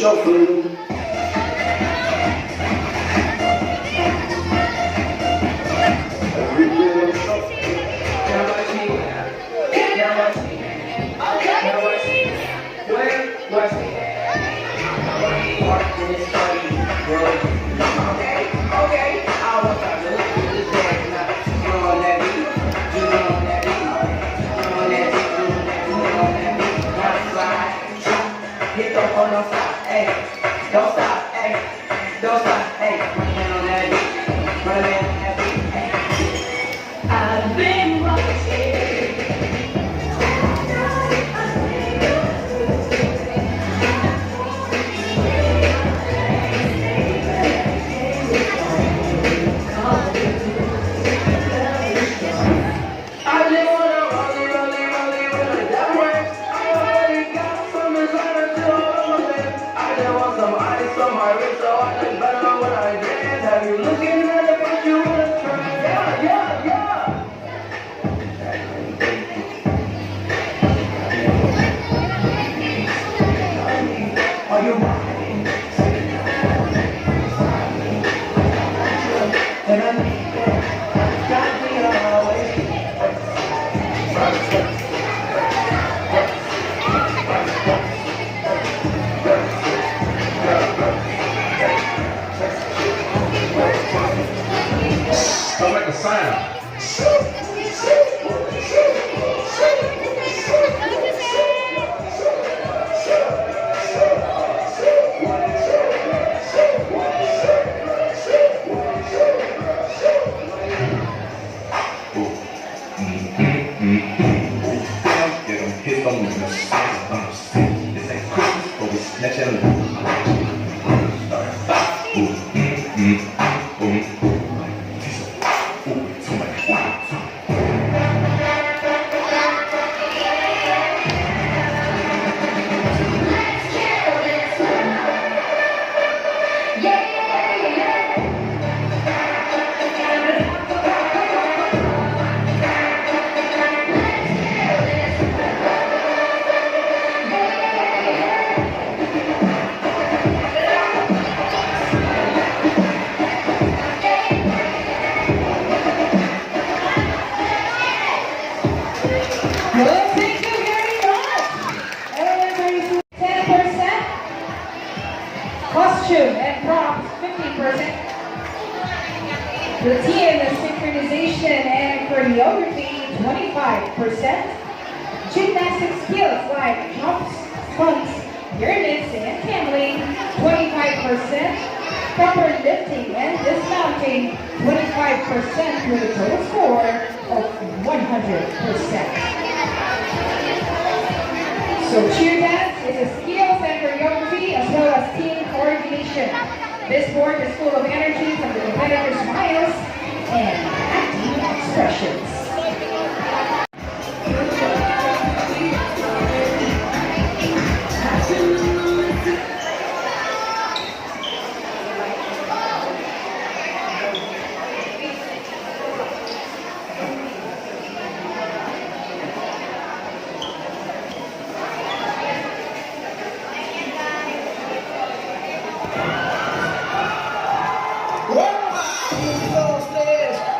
shuffle. Everywhere shuffle. Now watch me. Now watch me. Now watch me. Where? Watch me. Park in this party, bro. Okay, okay. I want y'all to look at this dance now. You on that beat. You on that beat. You on that beat. You on that beat. Now slide, drop, hit the phone, don't stop, hey. Don't stop, hey. Don't stop, hey. Running on that beat. Running on that beat, hey. I've been watching. Don't make a sound. Get them hit on the side. This ain't Christmas, but we snatch it too much. Well, thank you very much. Elementary 10%. Costume and props 15%. Routine and synchronization and choreography 25%. Gymnastic skills like jumps, stunts, pyramids, and tumbling 25%. Proper lifting and dismounting 25% with a total score of 100%. So cheer dance is a skills and choreography as well as team coordination. This sport is full of energy from the competitors' smiles and acting expressions.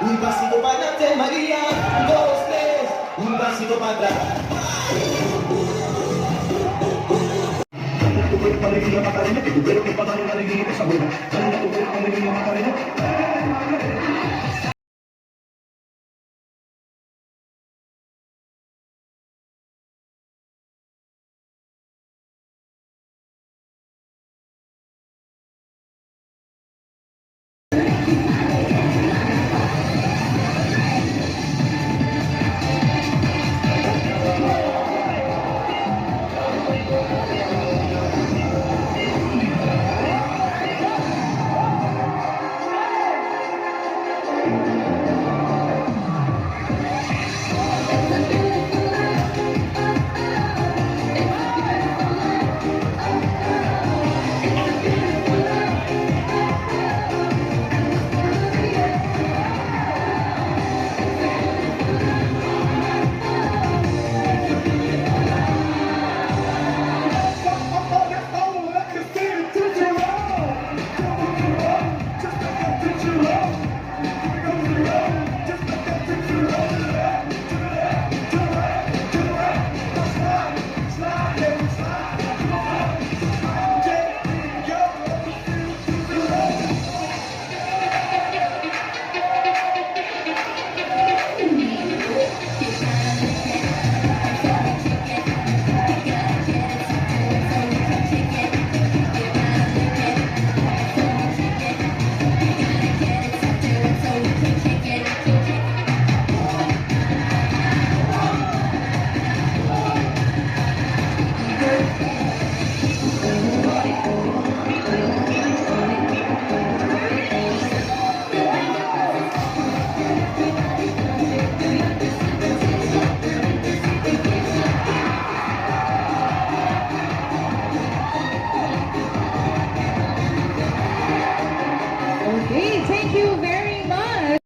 Un pasito para adelante, María, 2, 3, un pasito para atrás. Tu cuerpo alegría Macarena, que tu cuerpo para dar una alegría esa buena. Dale tu cuerpo alegría Macarena. Okay, thank you very much.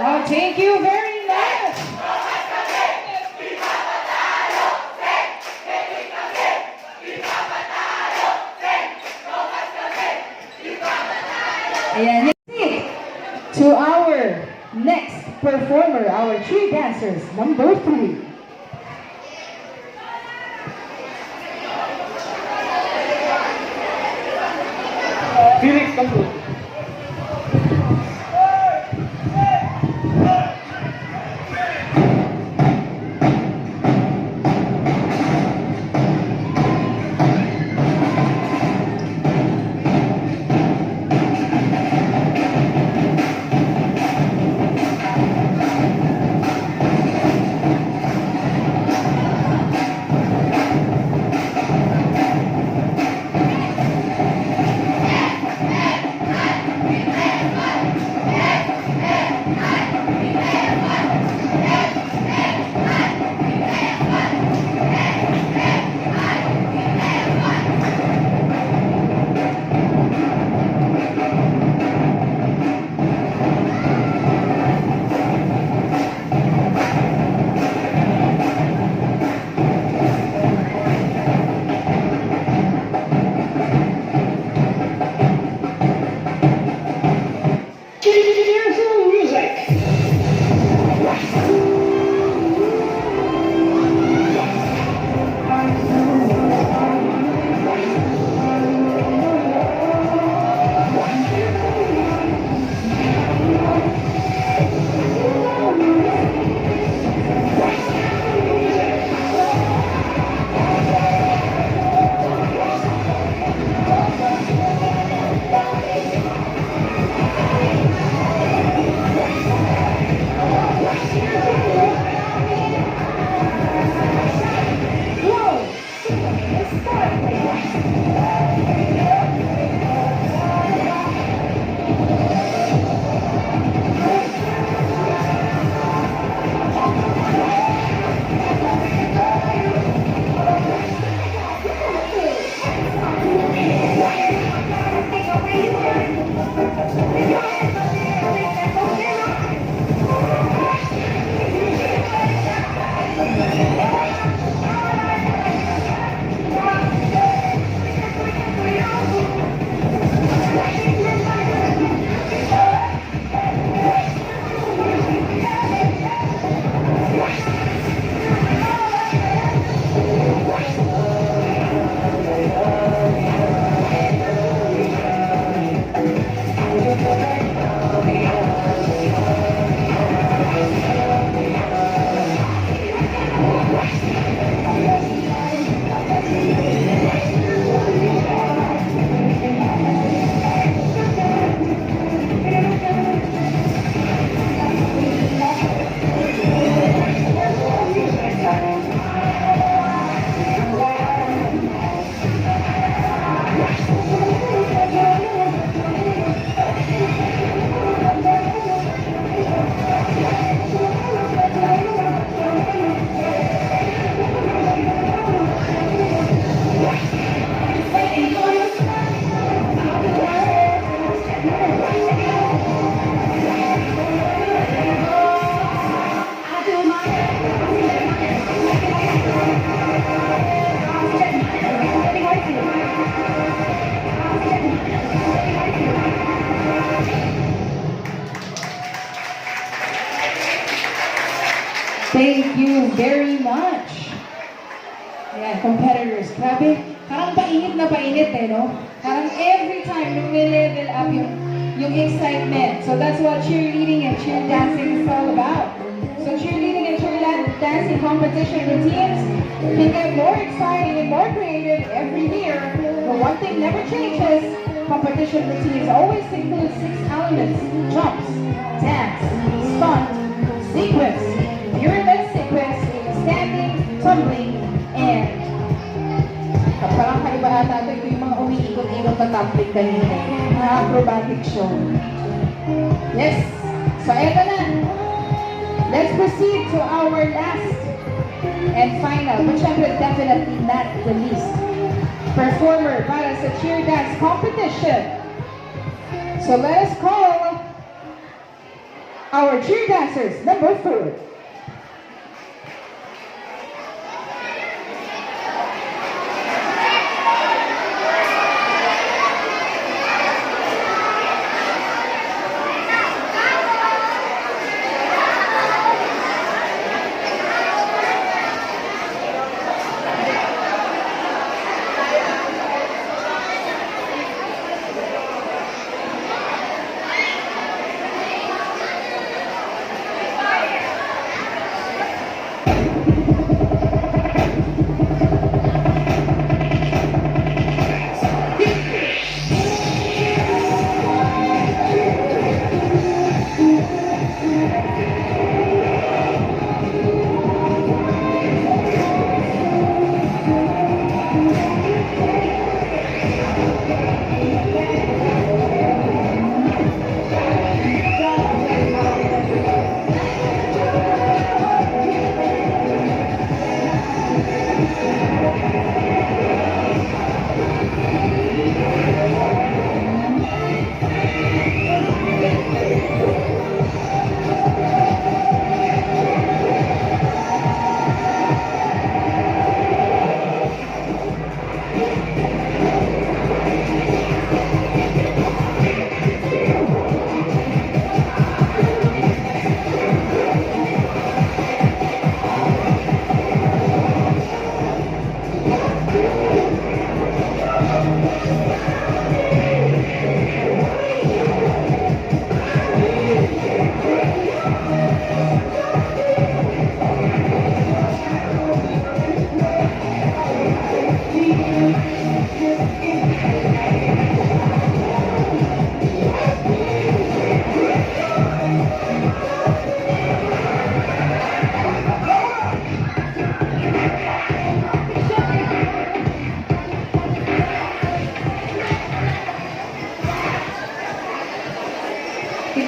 Oh, thank you very much. Ayan. To our next performer, our three dancers, number 3. Felix, come through. Thank you very much. Ayan, competitors. Grabe, parang painit na painit eh, no? Parang every time nung may level up yung excitement. So that's what cheerleading and cheer dancing is all about. So cheerleading and cheer dancing competition routines can get more exciting and more creative every year. But one thing never changes. Competition routines always include 6 elements: jumps, dance, stunt, sequence, pyramid sequence, standing, tumbling, and parang kaiba ata ito yung mga umiikot-ikot na tumbling kanina. Mga acrobatic show. Yes. So eto na. Let's proceed to our last and final, but syempre definitely not the least, performer para sa cheer dance competition. So let us call our cheer dancers, number 4.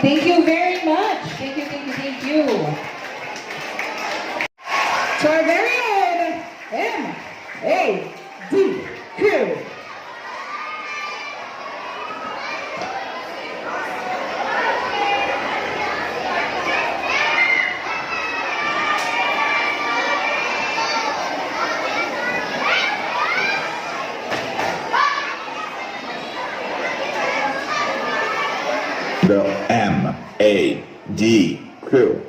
Thank you very much. Thank you, thank you, thank you. To our very own M.A.D. crew. The M.A.D. crew.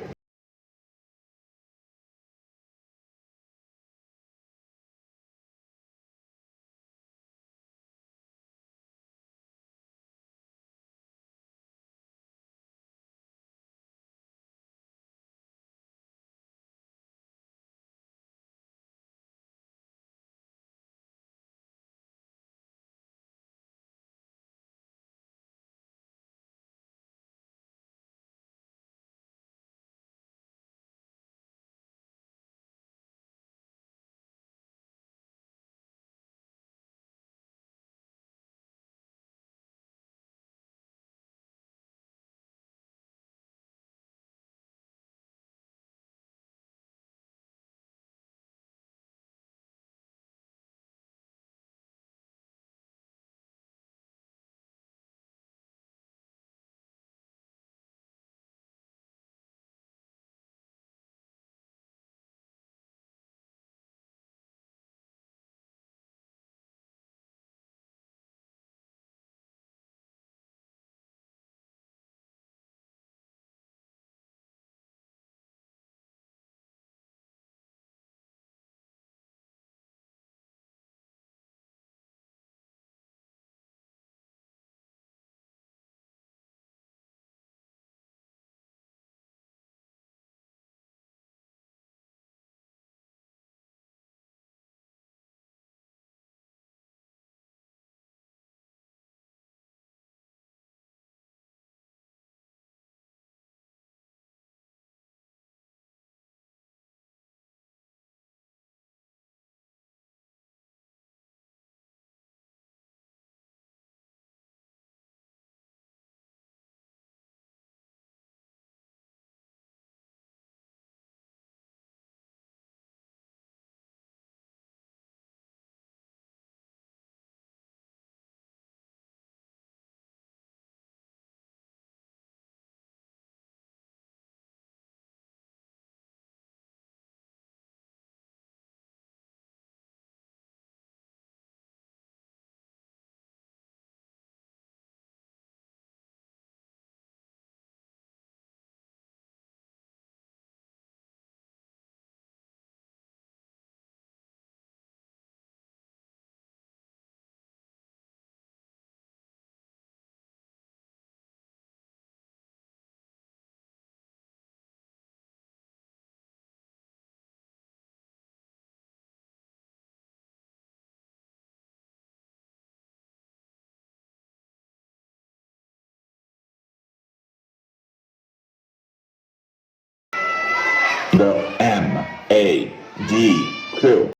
A, D, crew.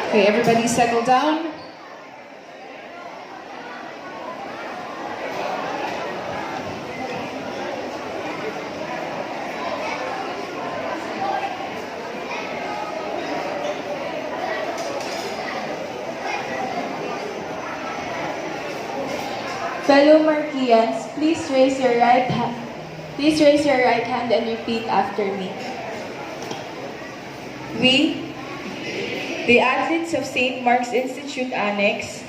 Okay, everybody settle down. Fellow Marquians, please raise your right hand. Please raise your right hand and repeat after me. We, the athletes of St. Mark's Institute Annex,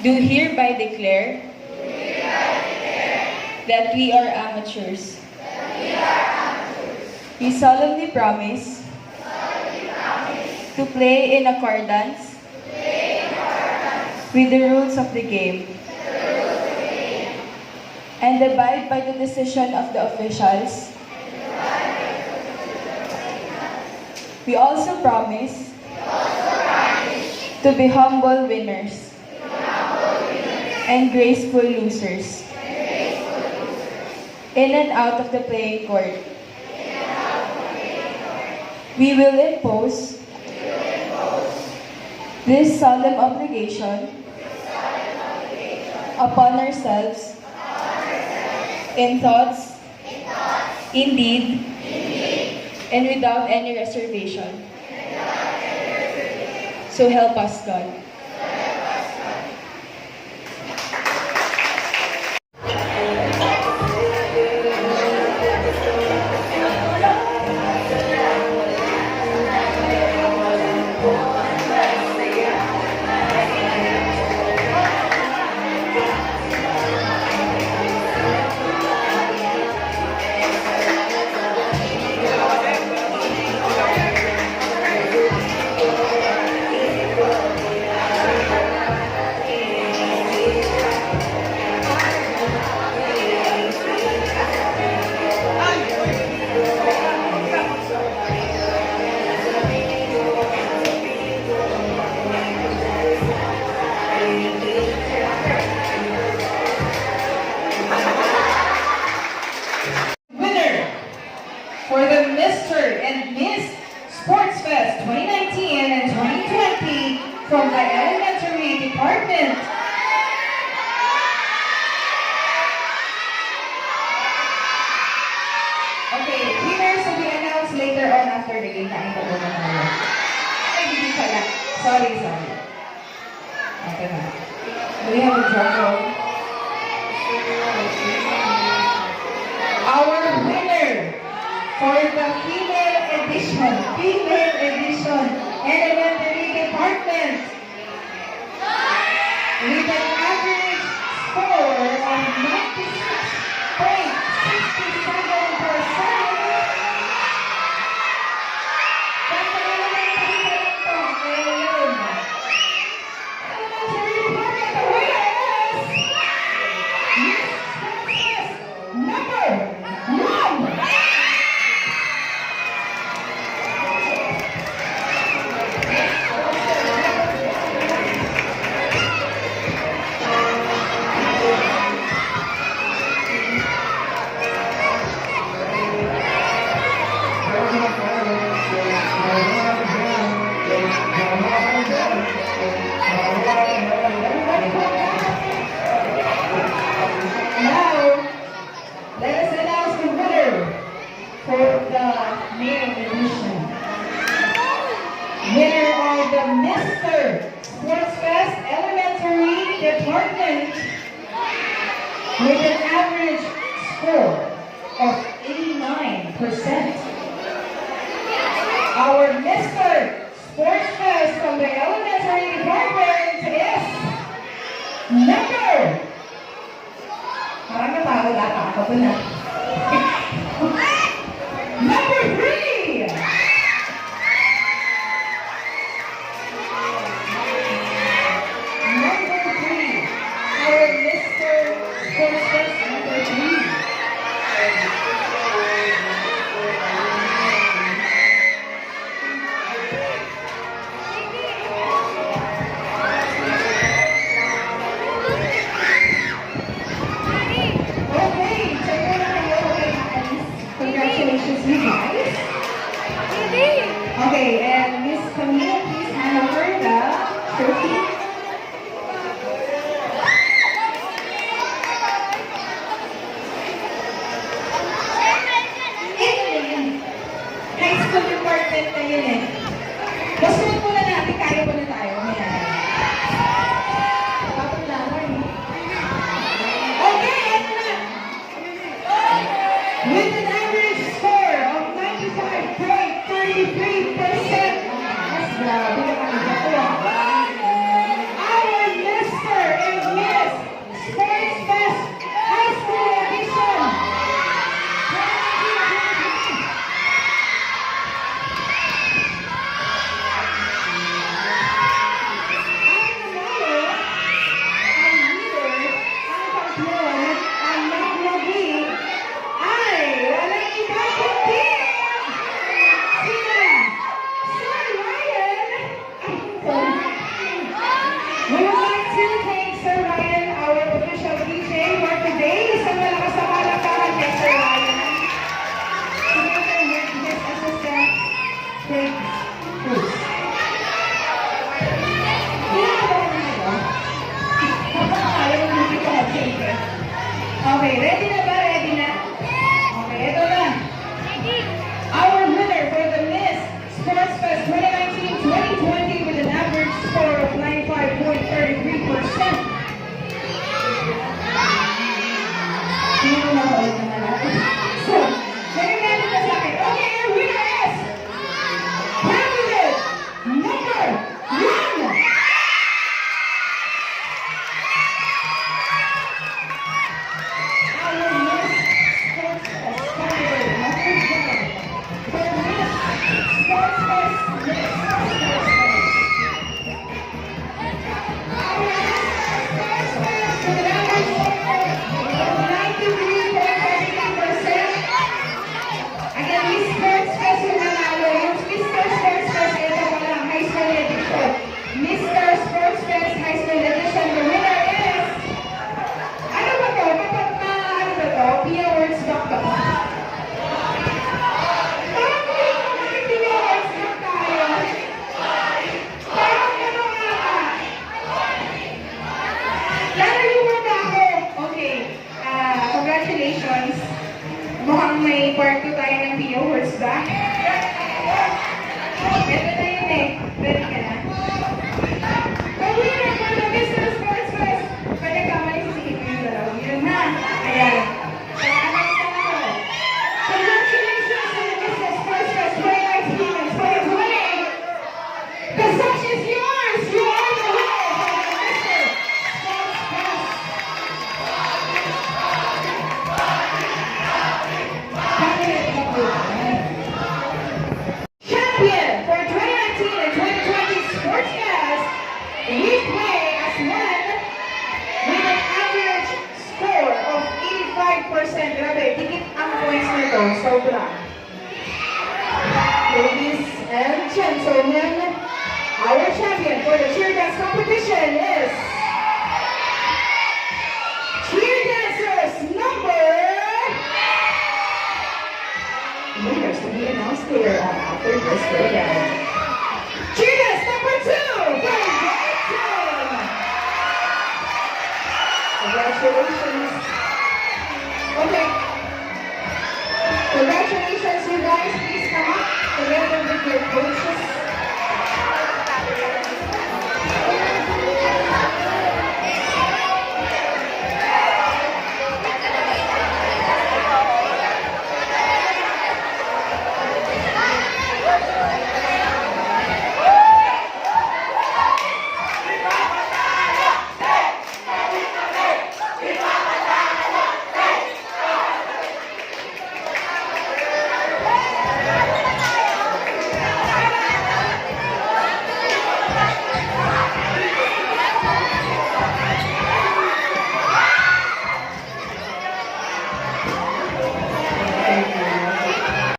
do hereby declare that we are amateurs. We solemnly promise to play in accordance with the rules of the game and abide by the decision of the officials. We also promise to be humble winners and graceful losers in and out of the playing court. We will impose this solemn obligation upon ourselves in thoughts, in deed, and without any reservation. So help us, God. Winner for the Mr. and Miss Sports Fest 2019 and 2020 from the elementary department. Okay, winners will be announced later on after the game. Kain pa muna tayo. Ay, hindi pala. Sorry. Okay na. Do we have a drum roll? Our winner for the female edition elementary department with an average score of 96.67%. That's the elementary department. Elementary department, the winner is Miss Frances number 1. Now, let us announce the winner for the male edition. Winner of the Mr. Sports Fest Elementary Department with an average score of 89%. Our Mr. Sports Fest from the elementary department is number. Parang napagod ata ako dun ah. Number 3! Number 3. Our Mr. Sports Fest number 3. Okay, check mo na kayo kay Alice. Congratulations, you guys. Okay, and Miss Camila, please hand over the trophy. One. Mr. Sports Fest High School Edition, the winner is, ano ba to? Kapag na, ano ba to? PIA Awards Doc to. Parang hindi PIA Awards Doc tayo. Parang ano nga ka? Lalo yung word ako. Okay. Congratulations. Mukhang may part 2 tayo ng PIA Awards Doc. Ito na yun eh. Ready ka na? The winner for the Mr. Sports Fest. Pwede kamay si yung dalawang yun ha. Ayan. Salamat sa ako. Congratulations to the Mr. Sports Fest 2019 for winning. The sash is yours. You are the winner for the Mr. Sports Fest. Champion for 2019 and 2020 Sports Fest. We play as one with an average score of 85%. Grabe, tigit ang points nito. Sobra. Ladies and gentlemen,